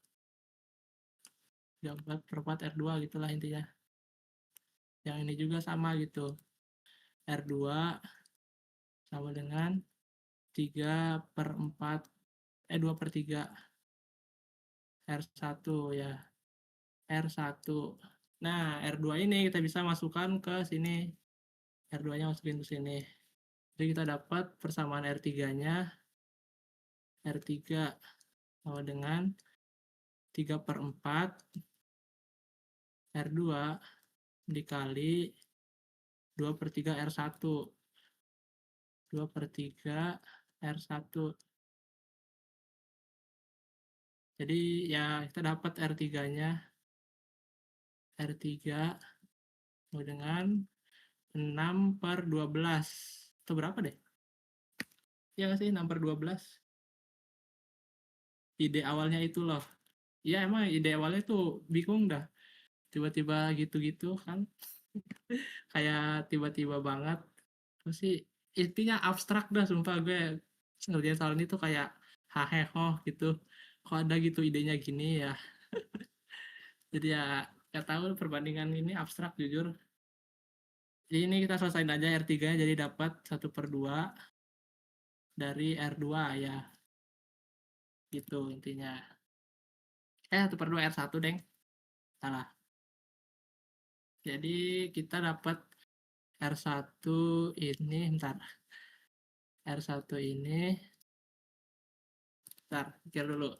3/4 R2 gitulah intinya. Yang ini juga sama gitu. R2 sama dengan 3/4 2/3 R1 ya. R1. Nah, R2 ini kita bisa masukkan ke sini. R2-nya masukin ke sini. Jadi kita dapat persamaan R3-nya R3 sama dengan 3/4 R2 dikali 2/3 R1. 2/3 R1. Jadi ya kita dapat R3-nya R3 sama dengan 6/12. Itu berapa deh? Iya nggak sih 6/12? Ide awalnya itu loh. Ya emang ide awalnya tuh bingung dah. Tiba-tiba gitu-gitu kan. Kayak tiba-tiba banget. Terus sih intinya abstrak dah sumpah gue ngerjain soal ini tuh kayak haheho gitu. Kok ada gitu idenya gini ya. Jadi ya nggak tahu perbandingan ini abstrak jujur. Jadi ini kita selesaiin aja R3 jadi dapat 1/2 dari R2 ya. Gitu intinya. 1/2 R1 deng. Salah. Jadi kita dapat R1 ini bentar. R1 ini bentar, pikir dulu.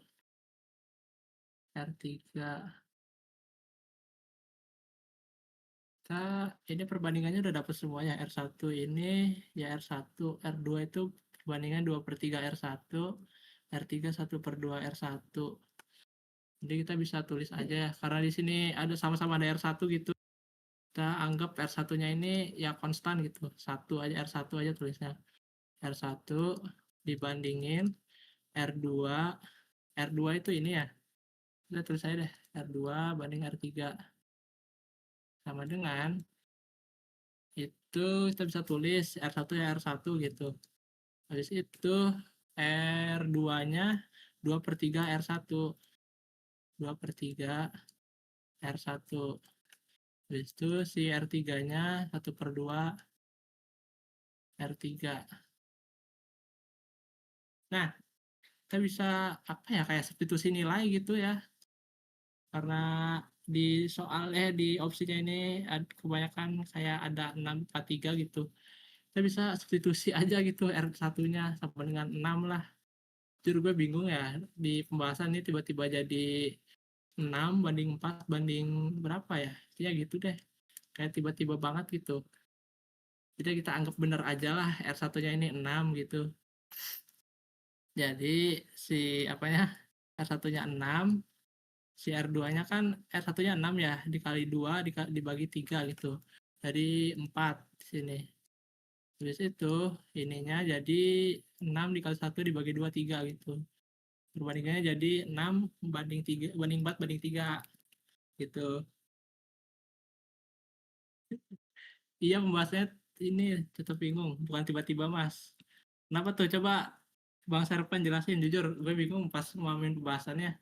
R3 kita ini perbandingannya udah dapat semuanya. R1 ini ya R1, R2 itu perbandingan 2/3 R1, R3 1/2 R1. Jadi kita bisa tulis aja karena di sini ada sama-sama ada R1 gitu. Kita anggap R1-nya ini ya konstan gitu. 1 aja R1 aja tulisnya. R1 dibandingin R2. R2 itu ini ya. Kita tulis aja deh. R2 banding R3 sama dengan itu kita bisa tulis R1 ya R1 gitu. Habis itu R2-nya 2/3 R1. 2/3 R1. Habis itu si R3-nya 1/2 R3. Nah, kita bisa apa ya kayak substitusi nilai gitu ya. Karena di soal di opsinya ini kebanyakan kayak ada 6/3 gitu. Kita bisa substitusi aja gitu R1-nya sama dengan 6 lah. Jujur gue bingung ya di pembahasan ini tiba-tiba jadi 6/4 banding berapa ya? Ya gitu deh. Kayak tiba-tiba banget gitu. Jadi kita anggap bener aja lah R1-nya ini 6 gitu. Jadi si apanya R1-nya 6, si R2-nya kan R1-nya 6 ya, dikali 2 dibagi 3 gitu. Jadi 4 di sini. Habis itu ininya jadi 6 dikali 1 dibagi 2 3 gitu. Perbandingannya jadi 6 banding 3 banding 4 banding 3 gitu. Iya pembahasannya ini tetap bingung, bukan tiba-tiba Mas. Kenapa tuh? Coba Bang Serpen jelasin, jujur gue bingung pas ngomongin pembahasannya.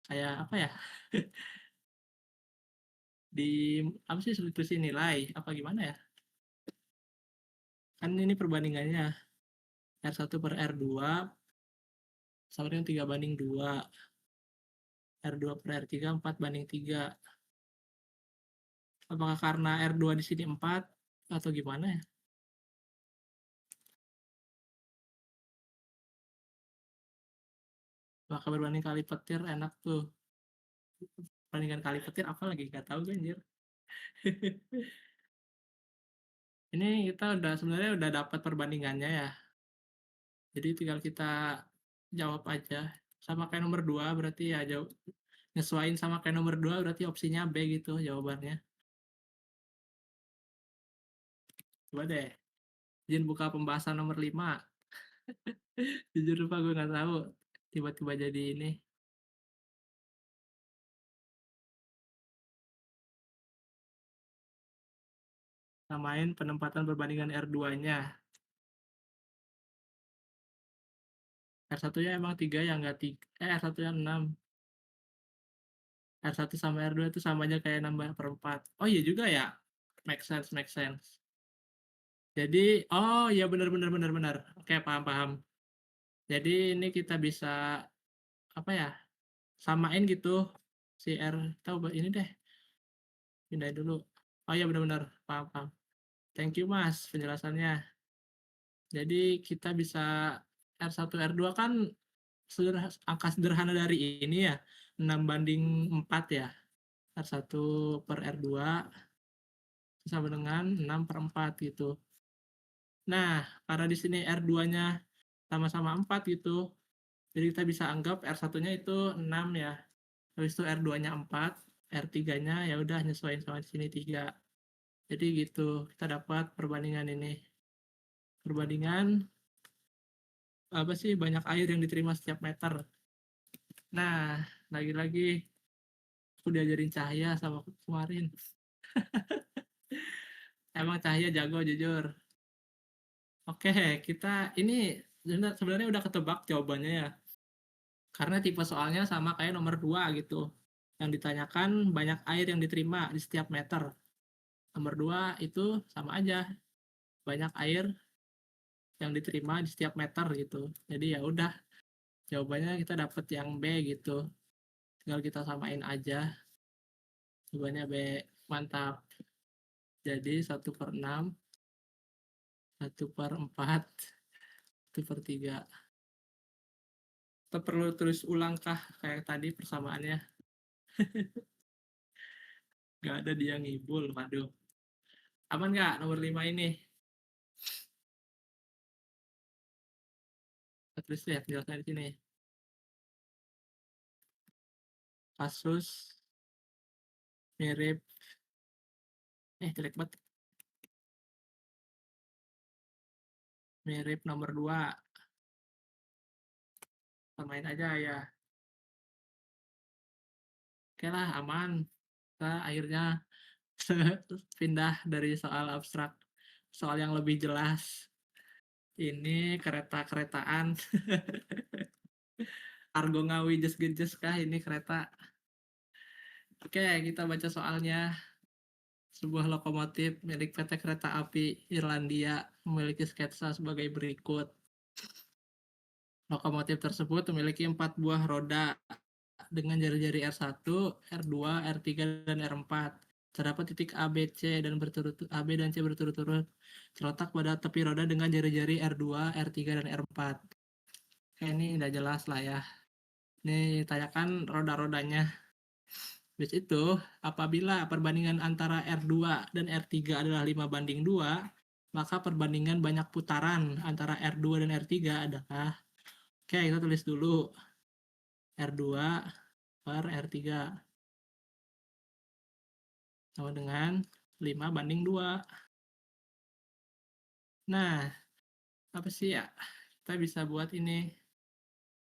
Kayak apa ya? Di apa sih substitusi nilai? Apa gimana ya? Kan ini perbandingannya R1 per R2 sama dengan 3 banding 2. R2 per R3 4 banding 3. Apakah karena R2 di sini 4 atau gimana ya? Maka berbanding kali petir enak tuh. Perbandingan kali petir apa lagi? Gak tahu gue anjir. Ini kita udah sebenarnya udah dapat perbandingannya ya. Jadi tinggal kita jawab aja. Sama kayak nomor 2 berarti ya jawab nyesuaiin sama kayak nomor 2 berarti opsinya B gitu jawabannya. Coba deh. Izin buka pembahasan nomor 5. Jujur lupa gue nggak tahu. Tiba-tiba jadi ini. Samain penempatan perbandingan R2-nya. R1-nya emang 3 ya nggak 3. R1-nya 6. R1 sama R2 itu sama aja kayak nambah per 4. Oh iya juga ya. Make sense, make sense. Jadi, oh iya benar benar benar benar. Oke, paham paham. Jadi ini kita bisa apa ya? Samain gitu si R tahu ini deh. Pindahin dulu. Oh iya benar-benar paham paham. Thank you Mas penjelasannya. Jadi kita bisa R1 R2 kan angka sederhana dari ini ya. 6 banding 4 ya. R1 per R2 sama dengan 6 per 4 gitu. Nah, karena di sini R2-nya sama-sama 4 gitu. Jadi kita bisa anggap R1-nya itu 6 ya. Habis itu R2-nya 4, R3-nya ya udah nyesuaiin sama di sini 3. Jadi gitu, kita dapat perbandingan ini. Perbandingan apa sih banyak air yang diterima setiap meter. Nah, lagi-lagi aku diajarin Cahya sama kemarin. Emang Cahya jago jujur. Oke, kita ini sebenarnya udah ketebak jawabannya ya. Karena tipe soalnya sama kayak nomor 2 gitu. Yang ditanyakan banyak air yang diterima di setiap meter. Nomor 2 itu sama aja. Banyak air yang diterima di setiap meter gitu. Jadi ya udah jawabannya kita dapat yang B gitu. Tinggal kita samain aja. Jawabannya B. Mantap. Jadi 1/6, 1/4, 1/3. Kita perlu tulis ulang kah kayak tadi persamaannya? Gak ada dia ngibul, waduh. Aman nggak nomor 5 ini? Kita tulis ya penjelasan di sini. Kasus mirip jelek banget. Mirip nomor 2. Samain aja ya. Oke lah, aman. Kita akhirnya pindah dari soal abstrak, soal yang lebih jelas. Ini kereta-keretaan. Argo Ngawi jes-gejes kah ini kereta? Oke, kita baca soalnya. Sebuah lokomotif milik PT Kereta Api Irlandia memiliki sketsa sebagai berikut. Lokomotif tersebut memiliki 4 buah roda dengan jari-jari R1, R2, R3, dan R4. Terdapat titik A, B, C dan A, B dan C berturut-turut terletak pada tepi roda dengan jari-jari R2, R3 dan R4. Oke, ini udah jelas lah ya. Ini tanyakan roda-rodanya. Habis itu, apabila perbandingan antara R2 dan R3 adalah 5:2, maka perbandingan banyak putaran antara R2 dan R3 adalah, oke kita tulis dulu, R2 per R3 sama dengan 5:2. Nah, apa sih ya? Kita bisa buat ini,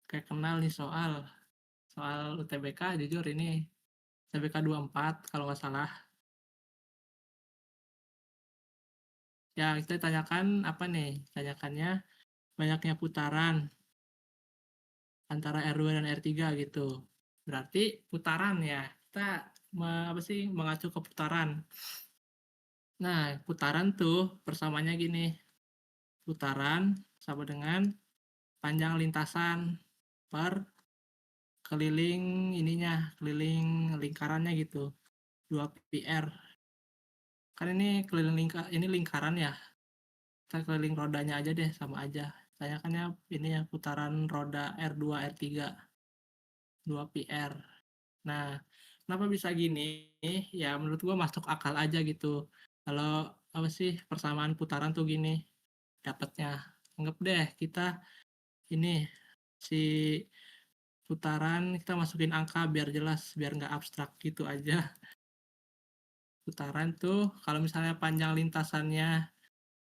kayak kenal nih soal UTBK, jujur ini UTBK 24 kalau nggak salah. Ya, kita tanyakan apa nih? Tanyakannya banyaknya putaran antara R2 dan R3 gitu. Berarti putaran ya. Kita apa sih mengacu ke putaran. Nah, putaran tuh persamanya gini. Putaran sama dengan panjang lintasan per keliling ininya, keliling lingkarannya gitu. 2πr. Kan ini ini lingkaran ya. Kita keliling rodanya aja deh, sama aja. Tanyakannya ini ya putaran roda R2 R3 2πr. Nah, kenapa bisa gini? Ya menurut gua masuk akal aja gitu. Kalau apa sih persamaan putaran tuh gini dapatnya. Anggap deh kita ini si putaran kita masukin angka biar jelas, biar nggak abstrak gitu aja. Putaran tuh kalau misalnya panjang lintasannya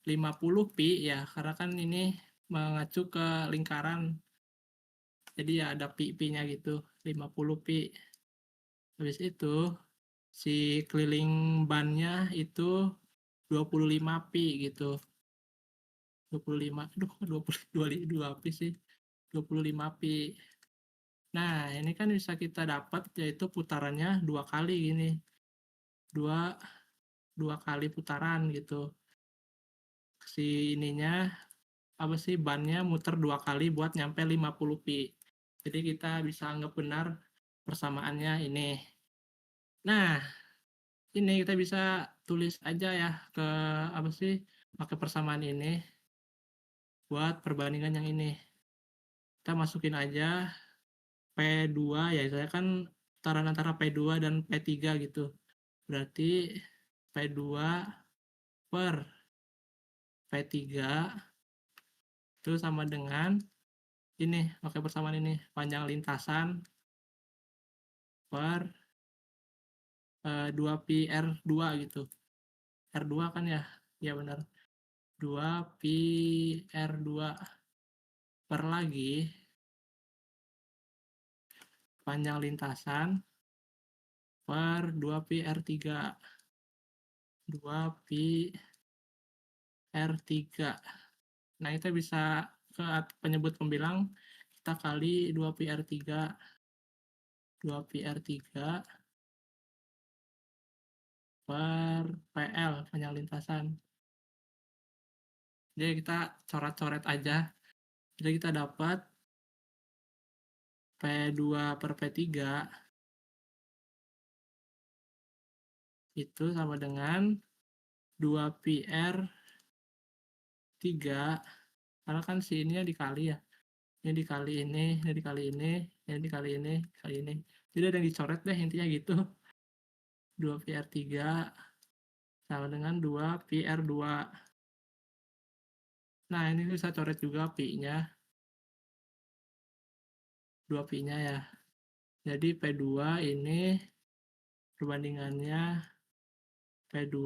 50π ya, karena kan ini mengacu ke lingkaran. Jadi ya ada pi-nya gitu, 50π. Habis itu si keliling bannya itu 25π gitu. 25, aduh 22 pi sih. 25π. Nah, ini kan bisa kita dapat yaitu putarannya 2 kali gini. Dua kali putaran gitu. Si ininya apa sih bannya muter 2 kali buat nyampe 50π. Jadi kita bisa anggap benar persamaannya ini. Nah, ini kita bisa tulis aja ya ke apa sih pakai persamaan ini buat perbandingan yang ini. Kita masukin aja P2 ya, saya kan putaran antara P2 dan P3 gitu. Berarti P2 per P3 itu sama dengan ini, pakai persamaan ini, panjang lintasan per 2pi R2 gitu. R2 kan ya? Ya benar. 2pi R2 per lagi panjang lintasan per 2pi R3. 2pi R3. Nah, kita bisa ke penyebut pembilang, kita kali 2pi R3. 2pi R3 per PL, panjang lintasan. Jadi kita coret-coret aja. Jadi kita dapat P2 per P3 itu sama dengan 2pi R3, karena kan si ininya dikali ya. Ini dikali ini dikali ini dikali ini, kali ini. Jadi ada yang dicoret deh intinya gitu. 2pi R3 sama dengan 2pi R2. Nah, ini bisa coret juga pi-nya. 2pi-nya ya. Jadi P2 ini perbandingannya P2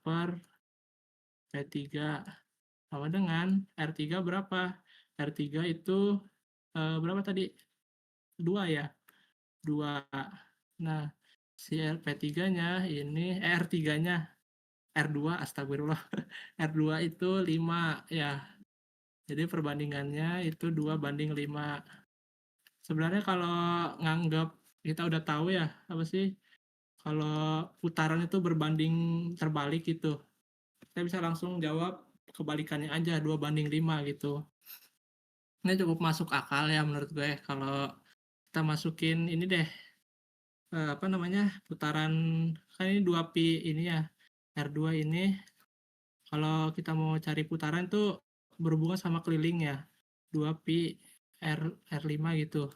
per P3 sama dengan R3 berapa? R3 itu berapa tadi? 2 ya? 2. Nah, si P3-nya ini R3-nya R2, astagfirullah. R2 itu 5 ya. Jadi perbandingannya itu 2:5. Sebenarnya kalau nganggap kita udah tahu ya, apa sih? Kalau putaran itu berbanding terbalik gitu. Kita bisa langsung jawab kebalikannya aja 2:5 gitu. Ini cukup masuk akal ya menurut gue kalau kita masukin ini deh apa namanya putaran kan ini 2pi ini ya R2 ini kalau kita mau cari putaran tuh berhubungan sama keliling ya 2pi R5 gitu.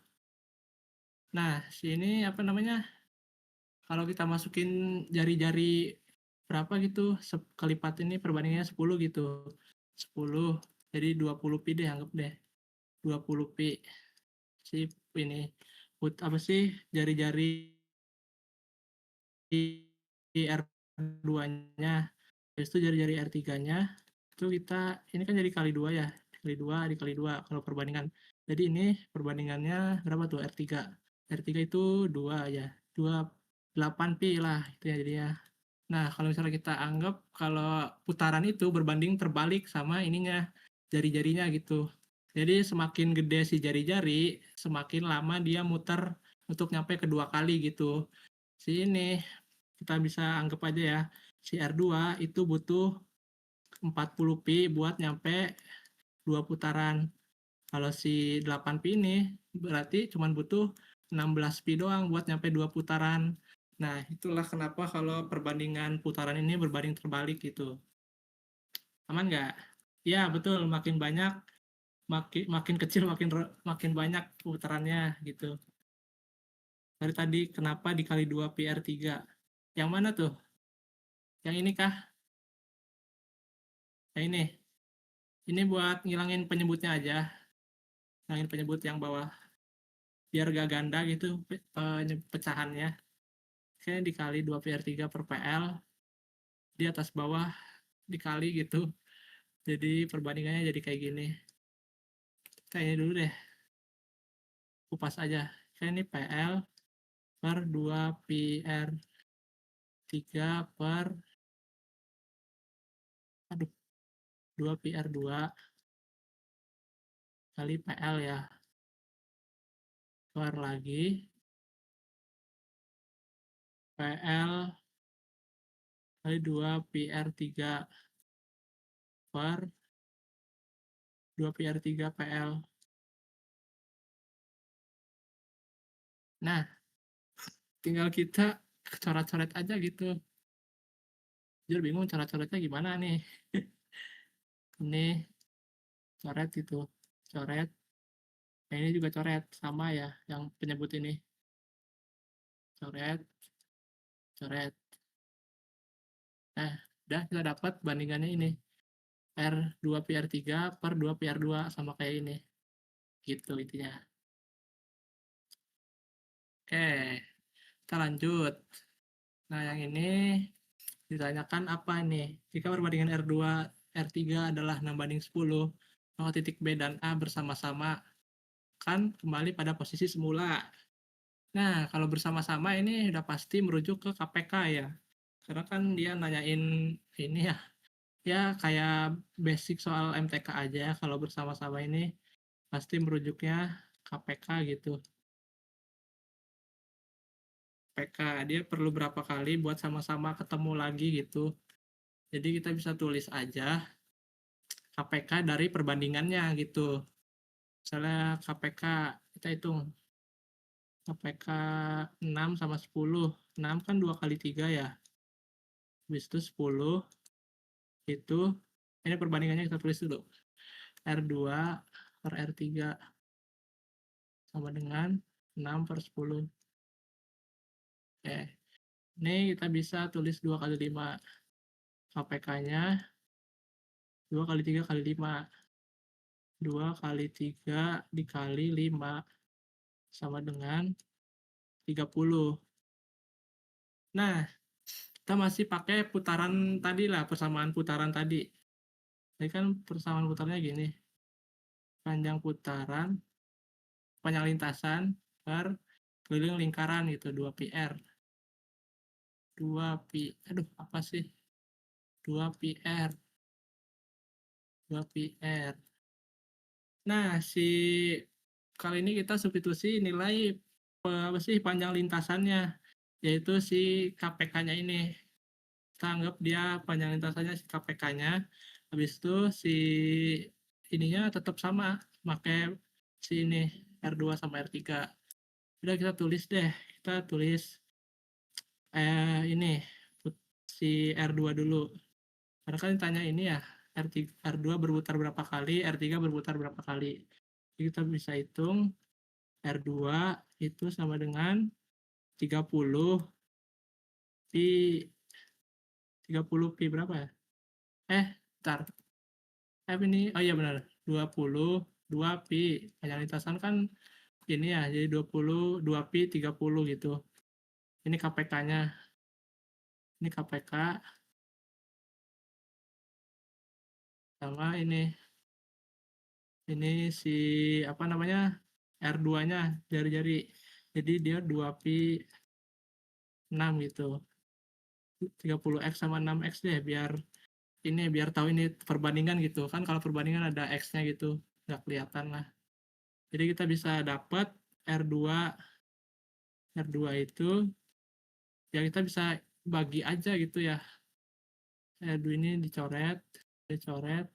Nah, sini apa namanya Kalau kita masukin jari-jari berapa gitu, kali lipat ini perbandingannya 10 gitu. 10, jadi 20 pi deh, anggap deh. 20 pi si ini apa sih jari-jari R2-nya. Habis itu jari-jari R3-nya itu kita ini kan jadi kali 2 ya. Dikali 2 kalau perbandingan. Jadi ini perbandingannya berapa tuh R3? R3 itu 2 ya. 28 pi lah itu ya jadinya. Nah, kalau misalnya kita anggap kalau putaran itu berbanding terbalik sama ininya, jari-jarinya gitu. Jadi semakin gede si jari-jari, semakin lama dia muter untuk nyampe kedua kali gitu. Si ini kita bisa anggap aja ya, si R2 itu butuh 40 pi buat nyampe 2 putaran. Kalau si 8 pi ini berarti cuma butuh 16 pi doang buat nyampe 2 putaran. Nah, itulah kenapa kalau perbandingan putaran ini berbanding terbalik gitu. Aman nggak? Ya, betul. Makin banyak, makin kecil, makin banyak putarannya gitu. Dari tadi kenapa dikali 2 pi R3? Yang mana tuh? Yang ini kah? Yang ini. Ini buat ngilangin penyebutnya aja. Ngilangin penyebut yang bawah. Biar gak ganda gitu pecahannya. Kayaknya dikali 2 pi R3 per PL. Di atas bawah dikali gitu. Jadi perbandingannya jadi kayak gini. Kayaknya dulu deh. Kupas aja. Kayak ini PL per 2 pi R3 per aduh 2 pi R2 kali PL ya. Keluar lagi PL kali 2 pi R3 per 2 pi R3 PL. Nah, tinggal kita coret-coret aja gitu. Jujur bingung cara-coretnya gimana nih. Ini coret gitu. Coret. Nah, ini juga coret. Sama ya yang penyebut ini. Coret. Coret. Nah, udah kita dapat bandingannya ini. R2 pi R3 per 2 pi R2 sama kayak ini. Gitu intinya. Oke, kita lanjut. Nah, yang ini ditanyakan apa nih? Jika perbandingan R2 R3 adalah 6 banding 10, maka titik B dan A bersama-sama kan kembali pada posisi semula. Nah, kalau bersama-sama ini udah pasti merujuk ke KPK ya. Karena kan dia nanyain ini ya, ya kayak basic soal MTK aja. Kalau bersama-sama ini pasti merujuknya KPK gitu. PK dia perlu berapa kali buat sama-sama ketemu lagi gitu. Jadi kita bisa tulis aja KPK dari perbandingannya gitu. Misalnya KPK kita hitung KPK 6 sama 10. 6 kan 2 kali 3 ya. Habis itu 10 itu ini perbandingannya kita tulis dulu. R2 per R3 sama dengan 6 per 10. Oke. Ini kita bisa tulis 2 kali 5. KPK-nya 2 kali 3 kali 5. 2 kali 3 dikali 5 sama dengan 30. Nah, kita masih pakai putaran tadi lah, persamaan putaran tadi. Ini kan persamaan putarnya gini. Panjang putaran, panjang lintasan per keliling lingkaran gitu, 2 pi R. 2 pi, aduh apa sih? 2 pi R. 2 pi R. Nah, kali ini kita substitusi nilai apa sih panjang lintasannya, yaitu si KPK-nya ini. Kita anggap dia panjang lintasannya si KPK-nya. Habis itu si ininya tetap sama, pakai si ini R2 sama R3. Udah kita tulis deh. Kita tulis ini si R2 dulu. Karena kan ditanya ini ya, R2 berputar berapa kali, R3 berputar berapa kali. Jadi kita bisa hitung R2 itu sama dengan 30 pi 30 pi berapa ya? Bentar. Ini, oh iya benar, 22 pi. Panjang lintasan kan ini ya, jadi 22 pi 30 gitu. Ini KPK-nya. Ini KPK sama ini si apa namanya? R2-nya jari-jari. Jadi dia 2 pi 6 gitu. 30x sama 6x deh biar tahu ini perbandingan gitu. Kan kalau perbandingan ada x-nya gitu. Nggak kelihatan lah. Jadi kita bisa dapat R2 R2 itu ya kita bisa bagi aja gitu ya. R2 ini dicoret 30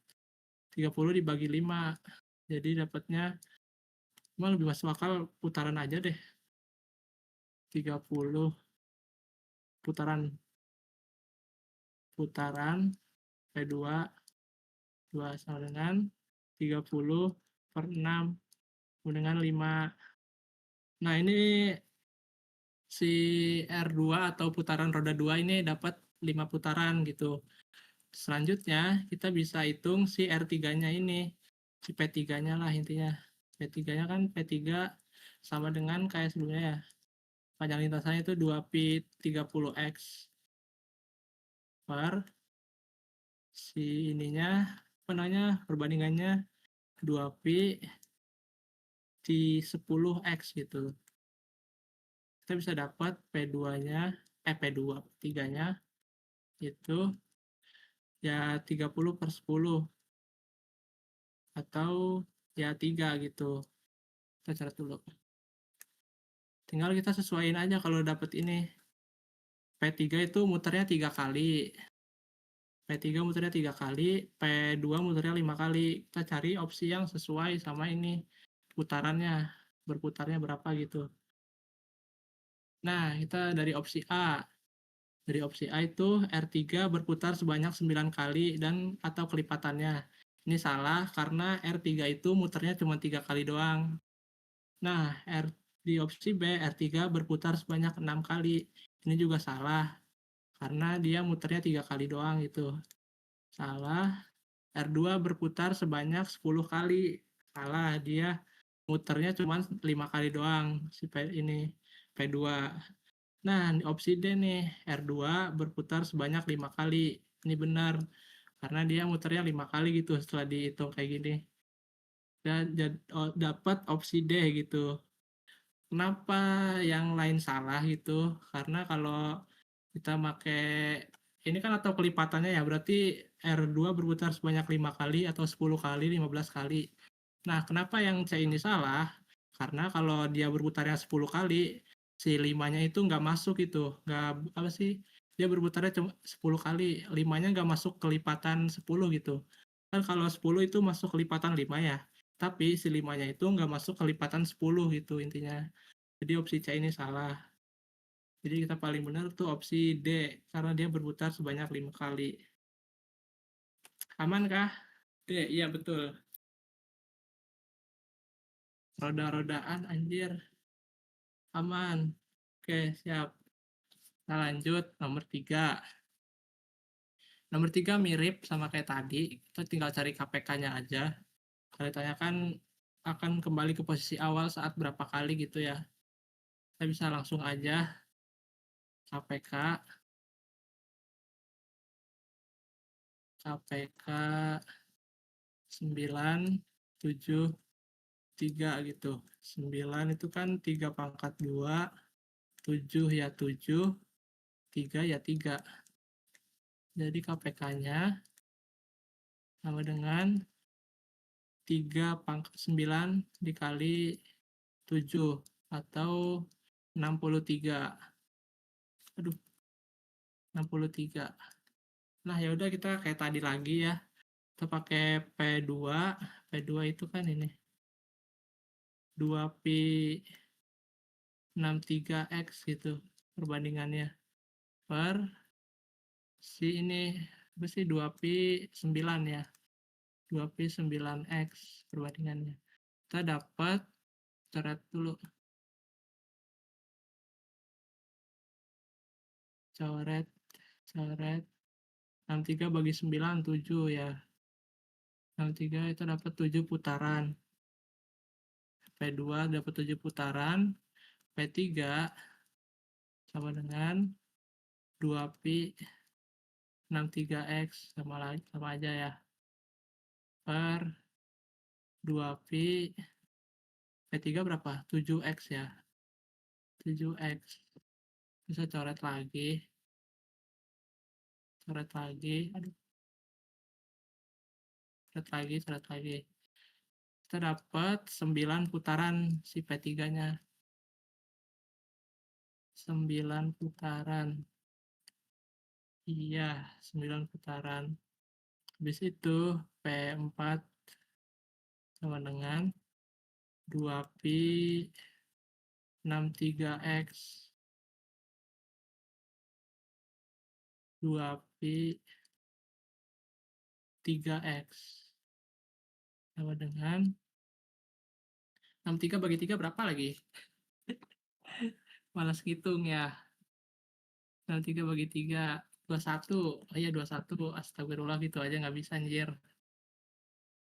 dibagi 5. Jadi dapatnya cuma lebih masuk akal putaran aja deh. 30 putaran P2 2 sama dengan 30/6 sama dengan 5. Nah, ini si R2 atau putaran roda 2 ini dapat 5 putaran gitu. Selanjutnya kita bisa hitung si R3-nya ini, si P3-nya lah intinya. P3-nya kan P3 sama dengan kayak sebelumnya ya. Panjang lintasannya itu 2 pi 30x per si ininya apa namanya perbandingannya 2 pi di 10x gitu. Kita bisa dapat P2-nya P2 3-nya itu ya 30/10 atau ya 3 gitu. Kita catat dulu. Tinggal kita sesuaiin aja kalau dapat ini. P3 itu muternya 3 kali. P3 muternya 3 kali, P2 muternya 5 kali. Kita cari opsi yang sesuai sama ini putarannya, berputarnya berapa gitu. Nah, kita dari opsi A. Dari opsi A itu R3 berputar sebanyak 9 kali dan atau kelipatannya. Ini salah karena R3 itu muternya cuma 3 kali doang. Nah, di opsi B R3 berputar sebanyak 6 kali. Ini juga salah karena dia muternya 3 kali doang gitu. Salah. R2 berputar sebanyak 10 kali. Salah, dia muternya cuma 5 kali doang si P2. Nah, di opsi D nih, R2 berputar sebanyak 5 kali. Ini benar, karena dia muternya 5 kali gitu setelah dihitung kayak gini. Dan dapat opsi D gitu. Kenapa yang lain salah gitu? Karena kalau kita pakai ini kan atau kelipatannya ya, berarti R2 berputar sebanyak 5 kali atau 10 kali, 15 kali. Nah, kenapa yang C ini salah? Karena kalau dia berputarnya 10 kali, si 5-nya itu nggak masuk gitu. Nggak, apa sih, dia berputarnya cuma 10 kali, 5-nya nggak masuk kelipatan 10 gitu. Kan kalau 10 itu masuk kelipatan 5 ya, tapi si 5-nya itu nggak masuk kelipatan 10 gitu intinya. Jadi opsi C ini salah. Jadi kita paling benar tuh opsi D, karena dia berputar sebanyak 5 kali. Aman kah? D, iya betul. Roda-rodaan anjir. Aman. Oke, siap. Kita lanjut nomor 3. Nomor 3 mirip sama kayak tadi. Kita tinggal cari KPK-nya aja. Kalau ditanyakan akan kembali ke posisi awal saat berapa kali gitu ya. Kita bisa langsung aja KPK. KPK 9, 7, 3 gitu. 9 itu kan 3 pangkat 2, 7 ya 7, 3 ya 3. Jadi KPK-nya sama dengan 3 pangkat 9 dikali 7 atau 63. Aduh, 63. Nah, ya udah kita kayak tadi lagi ya. Kita pakai P2. P2 itu kan ini 2 pi 63x gitu perbandingannya per si ini apa sih 2 pi 9 ya. 2 pi 9x perbandingannya. Kita dapat coret dulu coret, coret. 63 bagi 9, 7 ya. 63 itu dapat 7 putaran. P2 dapat 7 putaran. P3 sama dengan 2pi 63x sama aja ya. Per 2pi P3 berapa? 7x ya. 7x. Bisa coret lagi. Coret lagi. Aduh. Coret lagi. Kita dapat 9 putaran si P3-nya. 9 putaran. Iya, 9 putaran. Habis itu P4 sama dengan 2pi 63x 2pi 3x sama dengan 63 bagi 3 berapa lagi? Malas ngitung ya. 63 bagi 3 21. Oh iya 21. Astagfirullah gitu aja nggak bisa anjir.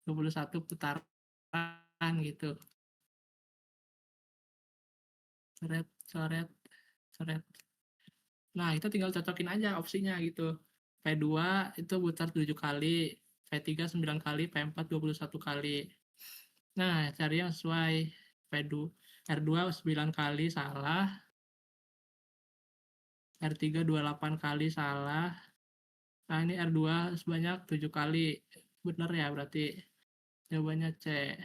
21 putaran gitu. Coret, coret, coret. Nah, kita tinggal cocokin aja opsinya gitu. P2 itu putar 7 kali, P3 9 kali, P4 21 kali. Nah, cari yang sesuai. P2, R2 9 kali salah, R3 28 kali salah. Nah, ini R2 sebanyak 7 kali. Bener ya berarti. Jawabannya C.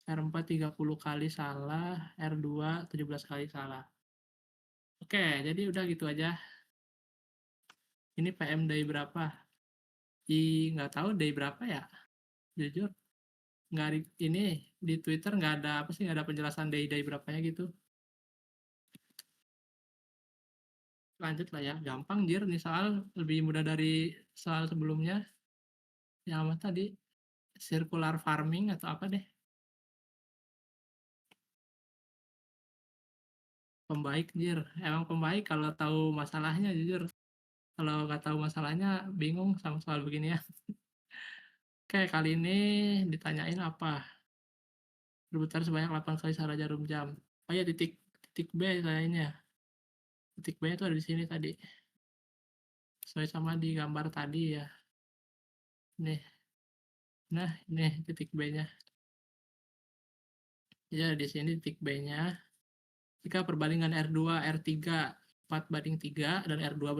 R4 30 kali salah, R2 17 kali salah. Oke, jadi udah gitu aja. Ini PM day berapa? Nggak tahu day berapa ya. Jujur, nggak ini di Twitter nggak ada apa sih, nggak ada penjelasan day berapanya gitu. Lanjut lah ya, gampang jir nih soal, lebih mudah dari soal sebelumnya. Yang apa tadi? Circular farming atau apa deh? Pembaik jir. Emang pembaik kalau tahu masalahnya jujur. Kalau nggak tahu masalahnya bingung sama soal begini ya. Oke, kali ini ditanyain apa? Berputar sebanyak 8 kali searah jarum jam. Oh ya, titik titik B kayaknya. Titik B itu ada di sini tadi. Sesuai sama di gambar tadi ya. Nih. Nah, ini titik B-nya. Ya, di sini titik B-nya. Jika perbandingan R2, R3 4:3 dan R2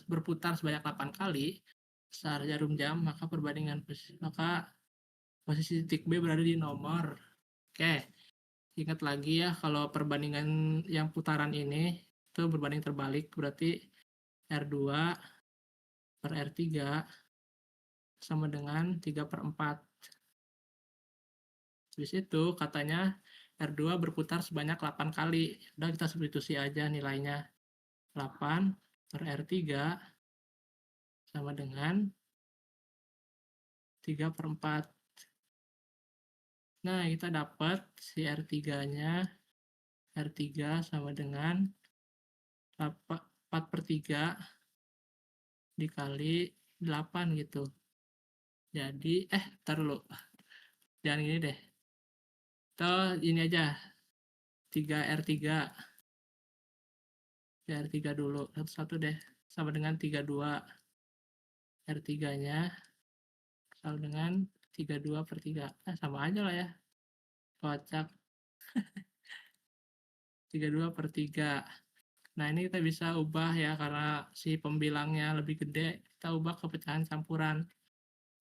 berputar sebanyak 8 kali searah jarum jam, maka posisi titik B berada di nomor. Oke, ingat lagi ya kalau perbandingan yang putaran ini itu berbanding terbalik, berarti R2 per R3 sama dengan 3/4. Habis itu katanya R2 berputar sebanyak 8 kali. Udah kita substitusi aja nilainya. 8 per R3 sama dengan 3/4. Nah, kita dapat si R3-nya. R3 sama dengan 4/3 dikali 8 gitu. Jadi, ntar dulu. Jangan ini deh. Atau ini aja. 3R3. R3 dulu. Satu-satu deh. Sama dengan 32. R3-nya sama dengan 32/3. Sama aja lah ya. Kocak. 32/3. Nah, ini kita bisa ubah ya, karena si pembilangnya lebih gede, kita ubah ke pecahan campuran.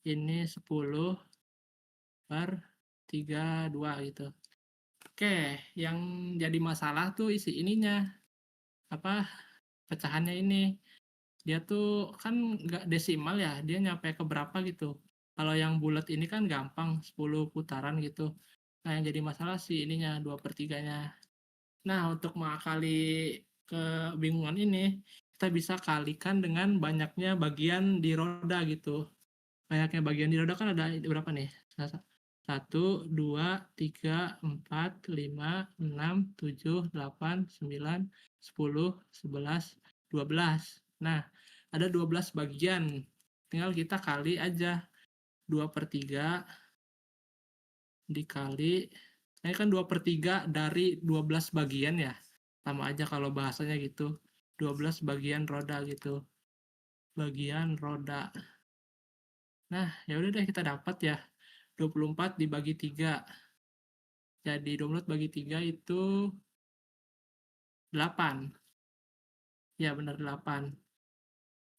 Ini 10/32 gitu. Oke, yang jadi masalah tuh isi ininya. Apa, pecahannya ini. Dia tuh kan nggak desimal ya, dia nyampe ke berapa gitu. Kalau yang bulat ini kan gampang, 10 putaran gitu. Nah, yang jadi masalah sih ininya, 2/3-nya. Nah, untuk mengakali kebingungan ini, kita bisa kalikan dengan banyaknya bagian di roda gitu. Banyaknya bagian di roda kan ada berapa nih? 1, 2, 3, 4, 5, 6, 7, 8, 9, 10, 11, 12. Nah, ada 12 bagian. Tinggal kita kali aja 2/3 dikali, ini kan 2/3 dari 12 bagian ya. Sama aja kalau bahasanya gitu. 12 bagian roda gitu. Bagian roda. Nah, ya udah deh kita dapat ya. 24 dibagi 3. Jadi 24 bagi 3 itu 8. Ya benar 8.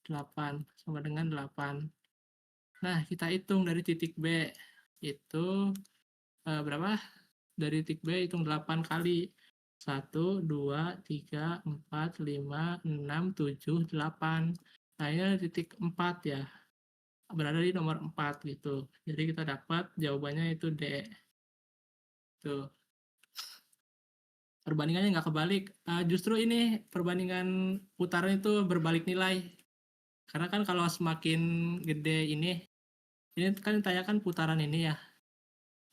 8 sama dengan 8. Nah, kita hitung dari titik B. Itu berapa? Dari titik B hitung 8 kali. 1, 2, 3, 4, 5, 6, 7, 8. Nah, ini ada titik 4 ya. Berada di nomor 4 gitu. Jadi kita dapat jawabannya itu D. Tuh. Perbandingannya nggak kebalik. Justru ini perbandingan putaran itu berbalik nilai. Karena kan kalau semakin gede ini kan ditanyakan putaran ini ya.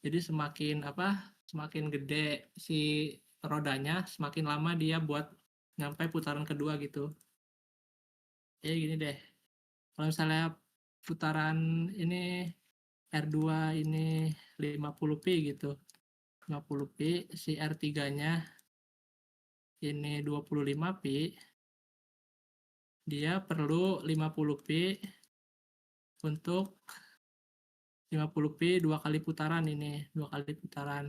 Jadi semakin gede si rodanya, semakin lama dia buat nyampe putaran kedua gitu. Jadi gini deh, kalau misalnya putaran ini R2 ini 50 pi gitu. 50 pi, si R3-nya ini 25 pi, dia perlu 50 pi untuk 50 pi 2 kali putaran ini, 2 kali putaran.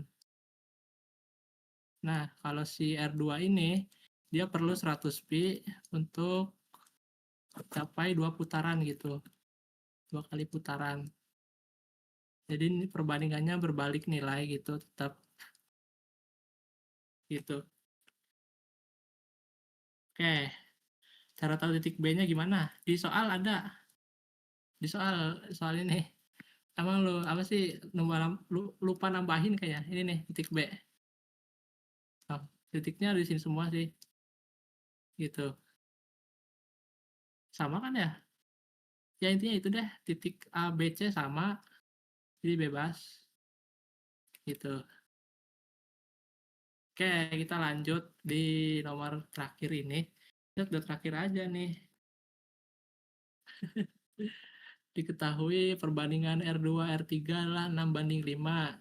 Nah, kalau si R2 ini dia perlu 100 pi untuk capai 2 putaran gitu. 2 kali putaran. Jadi ini perbandingannya berbalik nilai gitu, tetap gitu. Oke, cara tahu titik B-nya gimana? Di soal ada. Di soal ini. Emang lu apa sih lupa nambahin kayaknya. Ini nih titik B. Oh, titiknya di sini semua sih. Gitu. Sama kan ya? Ya intinya itu deh, titik A, B, C sama. Jadi bebas. Gitu. Oke, kita lanjut di nomor terakhir ini. Kita udah terakhir aja nih. Diketahui perbandingan R2 R3 adalah 6:5.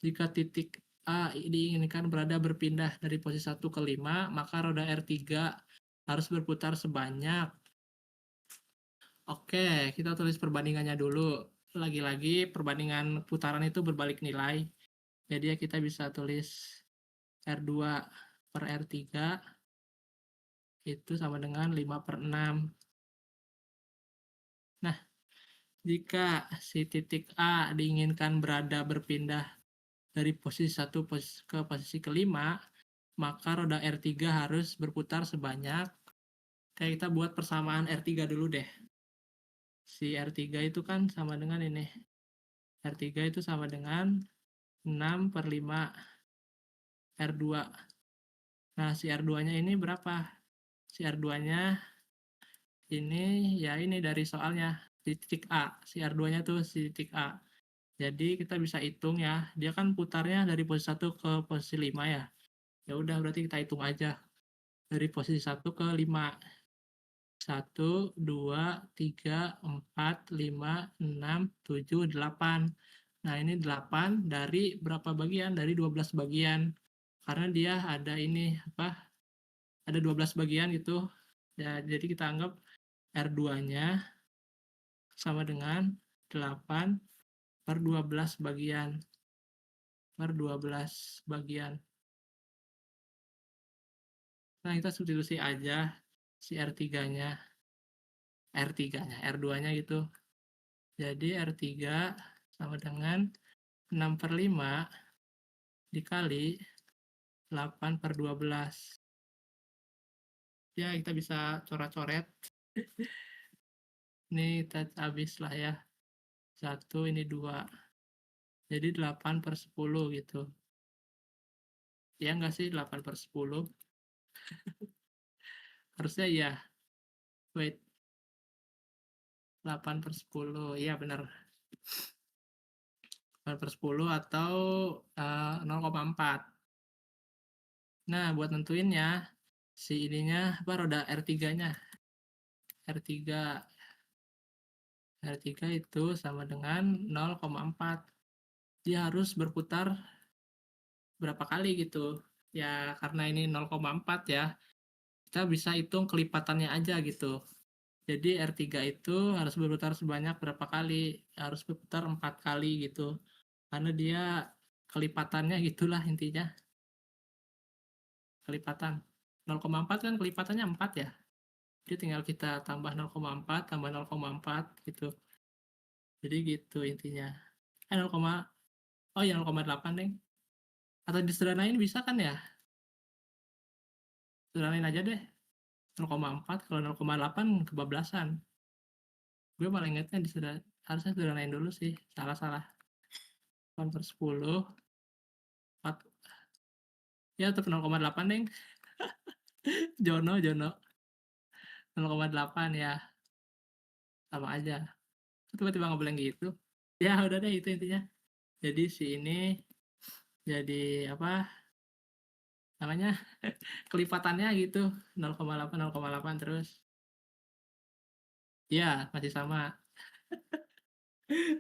Jika titik A diinginkan berada berpindah dari posisi 1 ke 5, maka roda R3 harus berputar sebanyak. Oke, kita tulis perbandingannya dulu. Lagi-lagi perbandingan putaran itu berbalik nilai. Jadi ya kita bisa tulis R2 per R3 itu sama dengan 5/6. Nah, jika si titik A diinginkan berada berpindah dari posisi 1 ke posisi kelima, maka roda R3 harus berputar sebanyak, kayak kita buat persamaan R3 dulu deh. Si R3 itu kan sama dengan ini. R3 itu sama dengan 6/5 R2. Nah, si R2-nya ini berapa? Si R2-nya ini ya ini dari soalnya di titik A. Si R2-nya tuh si titik A. Jadi kita bisa hitung ya. Dia kan putarnya dari posisi 1 ke posisi 5 ya. Ya udah berarti kita hitung aja. Dari posisi 1 ke 5. 1, 2, 3, 4, 5, 6, 7, 8. Nah, ini 8 dari berapa bagian? Dari 12 bagian. Karena dia ada ini, ada 12 bagian gitu. Ya, jadi kita anggap R2-nya sama dengan 8 per 12 bagian. Per 12 bagian. Nah, kita substitusi aja si R3-nya. R2-nya gitu. Jadi R3 sama dengan 6/5 dikali 8/12. Ya, kita bisa coret-coret. Ini kita habis lah ya. 1, ini 2. Jadi 8/10 gitu. Ya enggak sih 8/10? Harusnya ya. Wait. 8/10. Iya benar. 8/10 atau 0,4. Nah, buat nentuinnya, si ininya roda R3-nya. R3. R3 itu sama dengan 0,4. Dia harus berputar berapa kali gitu. Ya karena ini 0,4 ya, kita bisa hitung kelipatannya aja gitu. Jadi R3 itu harus berputar sebanyak berapa kali? Harus berputar 4 kali gitu. Karena dia kelipatannya gitulah intinya. Kelipatan. 0,4 kan kelipatannya 4 ya. Jadi tinggal kita tambah 0,4 tambah 0,4 gitu. Jadi gitu intinya. 0, oh ya 0,8 deh. Atau disederhanain bisa kan ya? Sederhanain aja deh. 0,4 kalau 0,8 kebablasan. Gue malah ingetnya harusnya sederhanain dulu sih. Salah-salah. 8/10. 4. Ya tetap 0,8 deh. Jono 0,8 ya. Sama aja. Tiba-tiba ngeblank gitu. Ya udah deh itu intinya. Jadi si ini jadi apa namanya kelipatannya gitu 0,8 0,8 terus. Iya masih sama.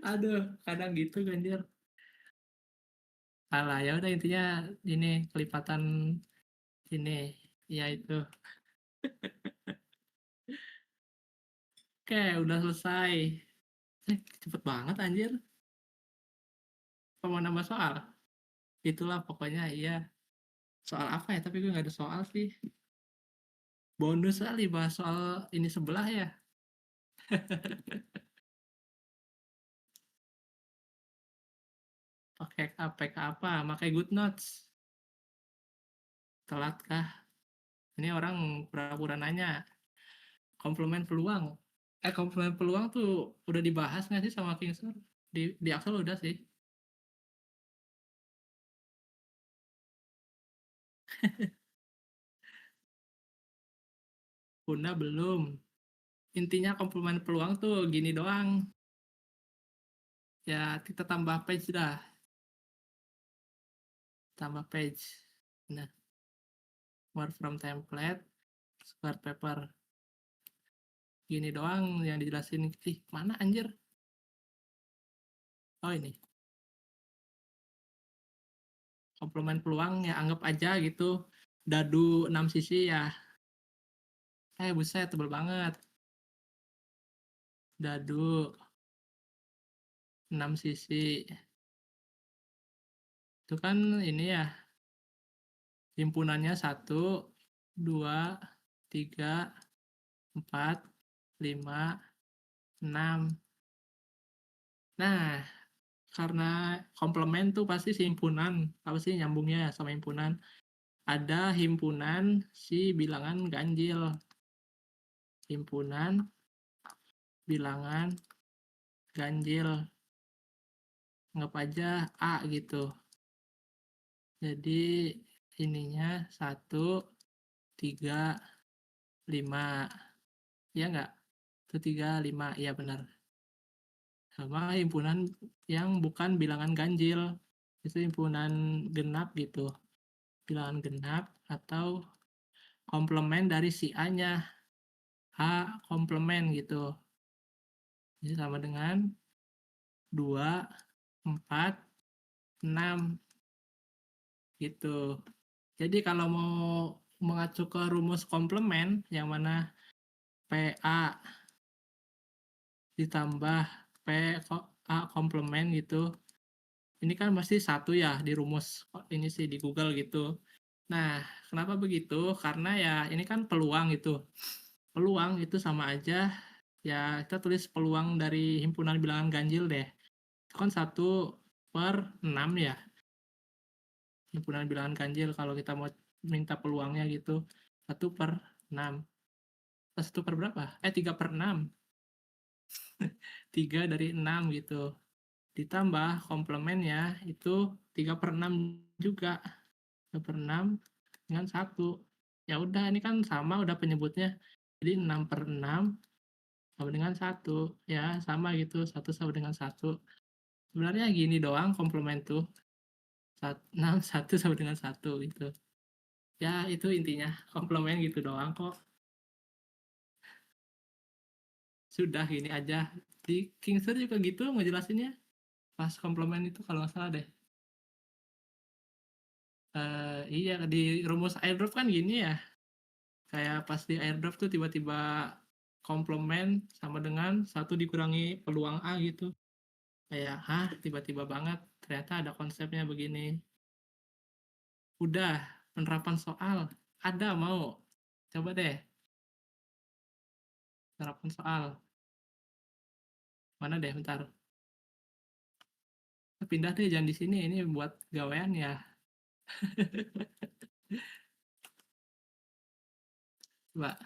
Aduh kadang gitu ganjir. Salah ya udah intinya ini kelipatan ini ya itu. Oke udah selesai. Cepet banget anjir. Apa mau nambah soal? Itulah pokoknya iya. Soal apa ya? Tapi gue nggak ada soal sih. Bonus kali bahas soal ini sebelah ya. Pakai APK apa? Pakai Good Notes. Telat kah? Ini orang pura-pura nanya. Komplement peluang. Komplement peluang tuh udah dibahas nggak sih sama King Sur? Di Axel udah sih. Puna belum. Intinya komplement peluang tuh gini doang. Ya kita tambah page dah. Tambah page. Nah, more from template, square paper. Gini doang yang dijelasin. Ih, mana anjir? Oh ini. Komplement peluang ya anggap aja gitu. Dadu 6 sisi ya. Buset tebel banget. Dadu 6 sisi. Itu kan ini ya. Himpunannya 1, 2, 3, 4, 5, 6. Nah, karena komplement tuh pasti si himpunan. Apa sih nyambungnya ya sama himpunan? Ada himpunan si bilangan ganjil. Himpunan bilangan ganjil. Anggap aja A gitu. Jadi ininya 1, 3, 5. Iya nggak? 1, 3, 5. Iya benar. Sama himpunan yang bukan bilangan ganjil. Itu himpunan genap gitu. Bilangan genap atau komplement dari si A-nya. A komplement gitu. Jadi sama dengan 2, 4, 6 gitu. Jadi kalau mau mengacu ke rumus komplement yang mana PA ditambah PA komplement gitu. Ini kan pasti satu ya di rumus ini sih di Google gitu. Nah, kenapa begitu? Karena ya ini kan peluang gitu. Peluang itu sama aja ya kita tulis peluang dari himpunan bilangan ganjil deh. Itu kan 1/6 ya. Himpunan bilangan ganjil kalau kita mau minta peluangnya gitu. 1/6. 1 per berapa? 3/6. 3 dari 6 gitu. Ditambah komplemennya itu 3/6 juga. 3/6 dengan 1. Ya udah ini kan sama udah penyebutnya. Jadi 6/6 sama dengan 1. Ya sama gitu. 1 sama dengan 1. Sebenarnya gini doang komplement tuh. 6, 1 sama dengan 1 gitu. Ya itu intinya. Komplement gitu doang kok. Sudah gini aja. Di Kingster juga gitu ngejelasinnya. Pas komplement itu kalau nggak salah deh. Iya di rumus airdrop kan gini ya. Kayak pas di airdrop tuh tiba-tiba komplement sama dengan satu dikurangi peluang A gitu. Kayak, hah tiba-tiba banget. Ternyata ada konsepnya begini. Udah, penerapan soal. Ada mau? Coba deh, penerapan soal. Mana deh, bentar. Pindah deh, jangan di sini. Ini buat gawean ya. Coba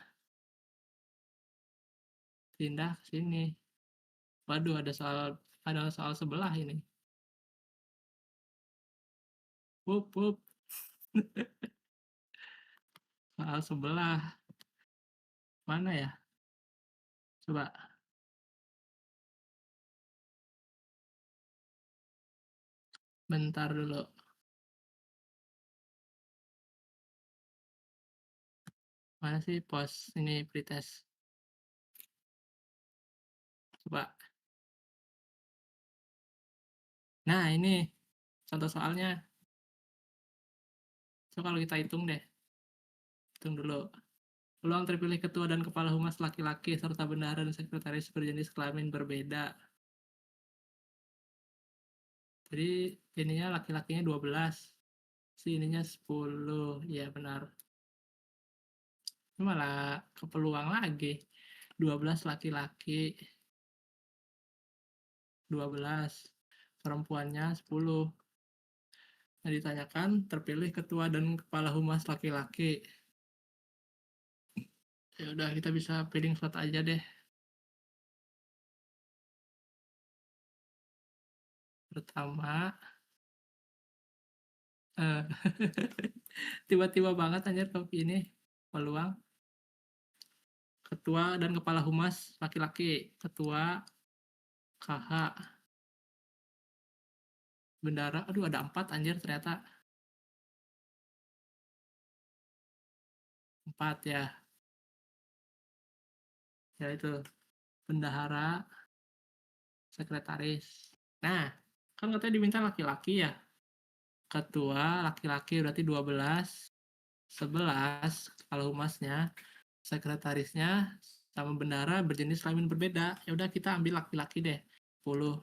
pindah ke sini. Waduh, ada soal sebelah ini. Wup, wup. Soal sebelah. Mana ya? Coba. Bentar dulu. Mana sih pos ini pretest? Coba. Nah, ini contoh soalnya. Coba kalau kita hitung deh. Hitung dulu. Peluang terpilih ketua dan kepala humas laki-laki serta bendahara dan sekretaris berjenis kelamin berbeda. Jadi ininya laki-lakinya 12. Si ininya 10. Iya benar. Ini malah ke peluang lagi. 12 laki-laki, 12 perempuannya 10. Nah, ditanyakan terpilih ketua dan kepala humas laki-laki. Ya udah kita bisa pilih slot aja deh. Pertama, eh, tiba-tiba banget anjir ke ini peluang ketua dan kepala humas laki-laki, ketua KH, bendara. Aduh ada 4 anjir ternyata. 4 ya. Ya itu bendahara, sekretaris. Nah, kan katanya diminta laki-laki ya. Ketua laki-laki berarti 12, 11 kalau humasnya, sekretarisnya sama bendara berjenis kelamin berbeda. Ya udah kita ambil laki-laki deh. 10.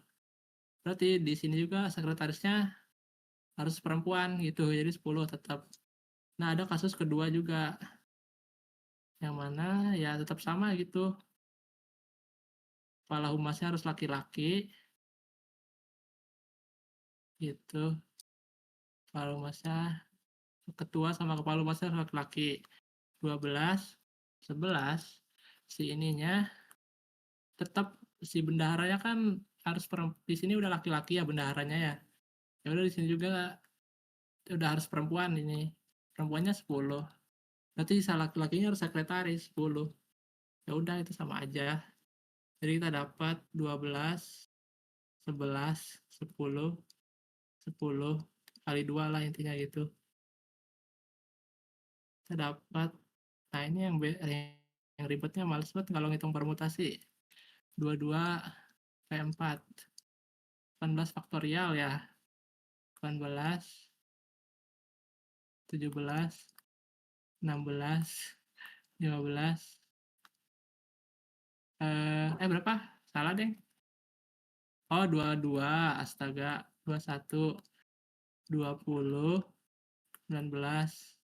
Berarti di sini juga sekretarisnya harus perempuan gitu. Jadi 10 tetap. Nah, ada kasus kedua juga. Yang mana ya tetap sama gitu. Kepala humasnya harus laki-laki gitu. Kepala humasnya ketua sama kepala humasnya harus laki-laki. 12, 11 si ininya tetap si bendaharanya kan harus di sini udah laki-laki ya bendaharanya ya. Ya udah di sini juga udah harus perempuan ini. Perempuannya 10. Berarti salah laki-lakinya harus sekretaris 10. Ya udah itu sama aja. Jadi kita dapat 12, 11, 10, 10 kali 2 lah intinya gitu. Kita dapat, nah ini yang ribetnya males banget kalau ngitung permutasi. 22 P4. 18 faktorial ya. 18, 17, 16, 15. Berapa? Salah deh. Oh, 22. Astaga. 21, 20, 19.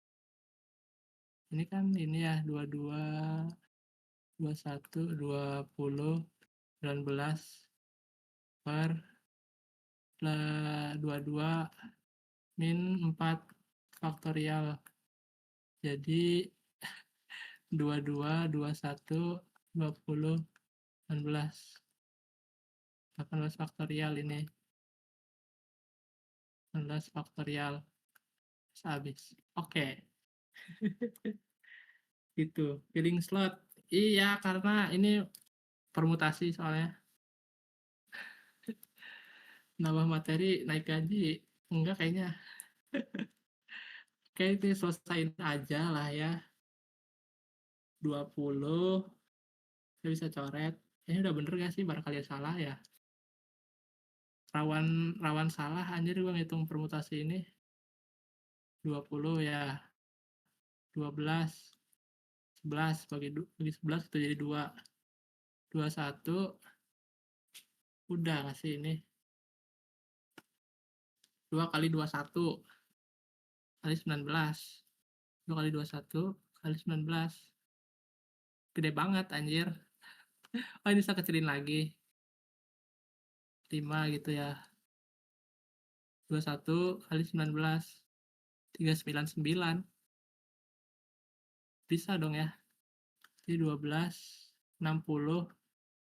Ini kan ini ya 22, 21, 20, 19 per 22 min 4 faktorial. Jadi 22, 21, 20, 19. 18 faktorial ini. 18 faktorial. Habis. Oke. Gitu. Filling slot. Iya, karena ini permutasi soalnya. Nambah materi, naik gaji. Enggak kayaknya. Kayak itu selesain aja lah ya. 20. Saya bisa coret. Ini udah bener gak sih? Barangkali salah ya. Rawan rawan salah anjir gua ngitung permutasi ini. 20 ya. 12, 11 bagi 11 itu jadi 2. 21 udah gak sih ini? 2 kali 21 kali 19. 2 kali 21 kali 19. Gede banget anjir. Oh ini bisa kecilin lagi. 5 gitu ya. 21 kali 19. 399. Bisa dong ya. Jadi 12, 60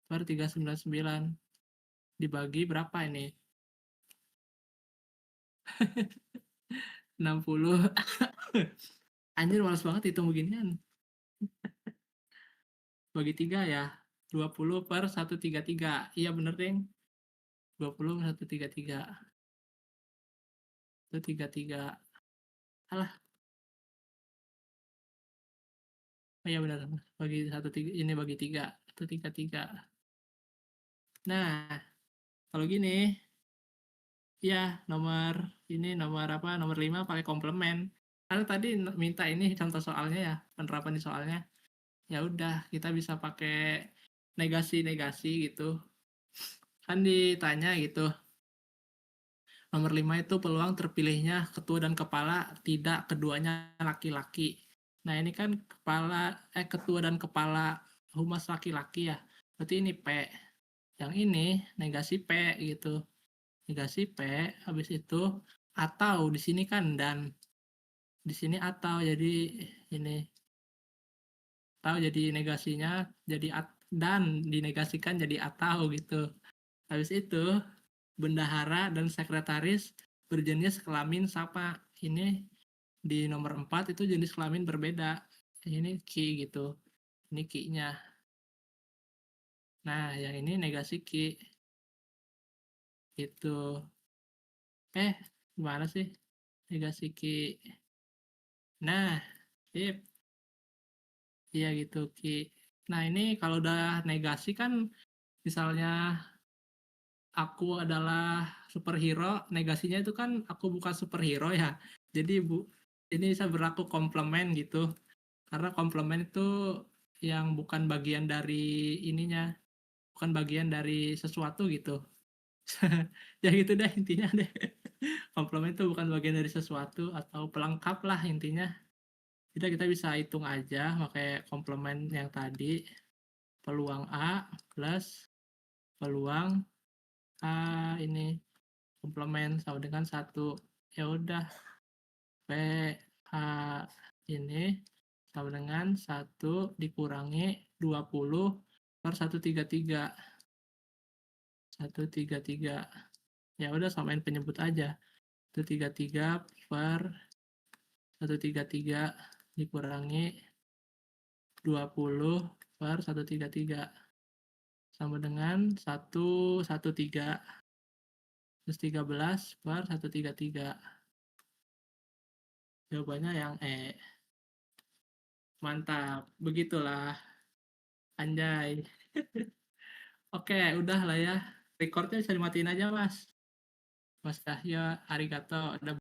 per 399. Dibagi berapa ini? 60. Anjir males banget hitung beginian. Bagi 3 ya. 20 per 133. Iya bener deng. 20 per 133. 133. Alah. Oh iya benar. Bagi 13 ini bagi 3. 133. Nah, kalau gini ya nomor apa? Nomor 5 pakai komplement. Karena tadi minta ini contoh soalnya ya, penerapan di soalnya. Ya udah, kita bisa pakai negasi-negasi gitu. Kan ditanya gitu. Nomor 5 itu peluang terpilihnya ketua dan kepala tidak keduanya laki-laki. Nah, ini kan ketua dan kepala humas laki-laki ya. Berarti ini P. Yang ini negasi P gitu. Negasi P habis itu atau di sini kan dan di sini atau jadi ini atau jadi negasinya jadi dan dinegasikan jadi atau gitu. Habis itu bendahara dan sekretaris berjenis kelamin sama. Ini di nomor 4 itu jenis kelamin berbeda. Ini ki gitu. Ini ki-nya. Nah, yang ini negasi ki. Gitu. Gimana sih? Negasi ki. Nah, sip. Iya gitu, ki. Nah, ini kalau udah negasi kan misalnya aku adalah superhero, negasinya itu kan aku bukan superhero ya. Jadi ini bisa berlaku komplement gitu. Karena komplement itu yang bukan bagian dari ininya, bukan bagian dari sesuatu gitu. Ya gitu deh intinya deh. Komplement itu bukan bagian dari sesuatu atau pelengkap lah intinya. Kita bisa hitung aja pakai komplement yang tadi. Peluang A plus peluang A ini komplement sama dengan 1. Ya udah, P A ini sama dengan 1 dikurangi 20 per 133. 133. Ya udah samain penyebut aja. 133 per 133 dikurangi 20 per 133 sama dengan 113 terus 13 per 133. Jawabannya yang E. Mantap, begitulah. Anjay. Oke, udah lah ya. Recordnya bisa dimatiin aja, Mas. Mas Cahyo, arigato. Udah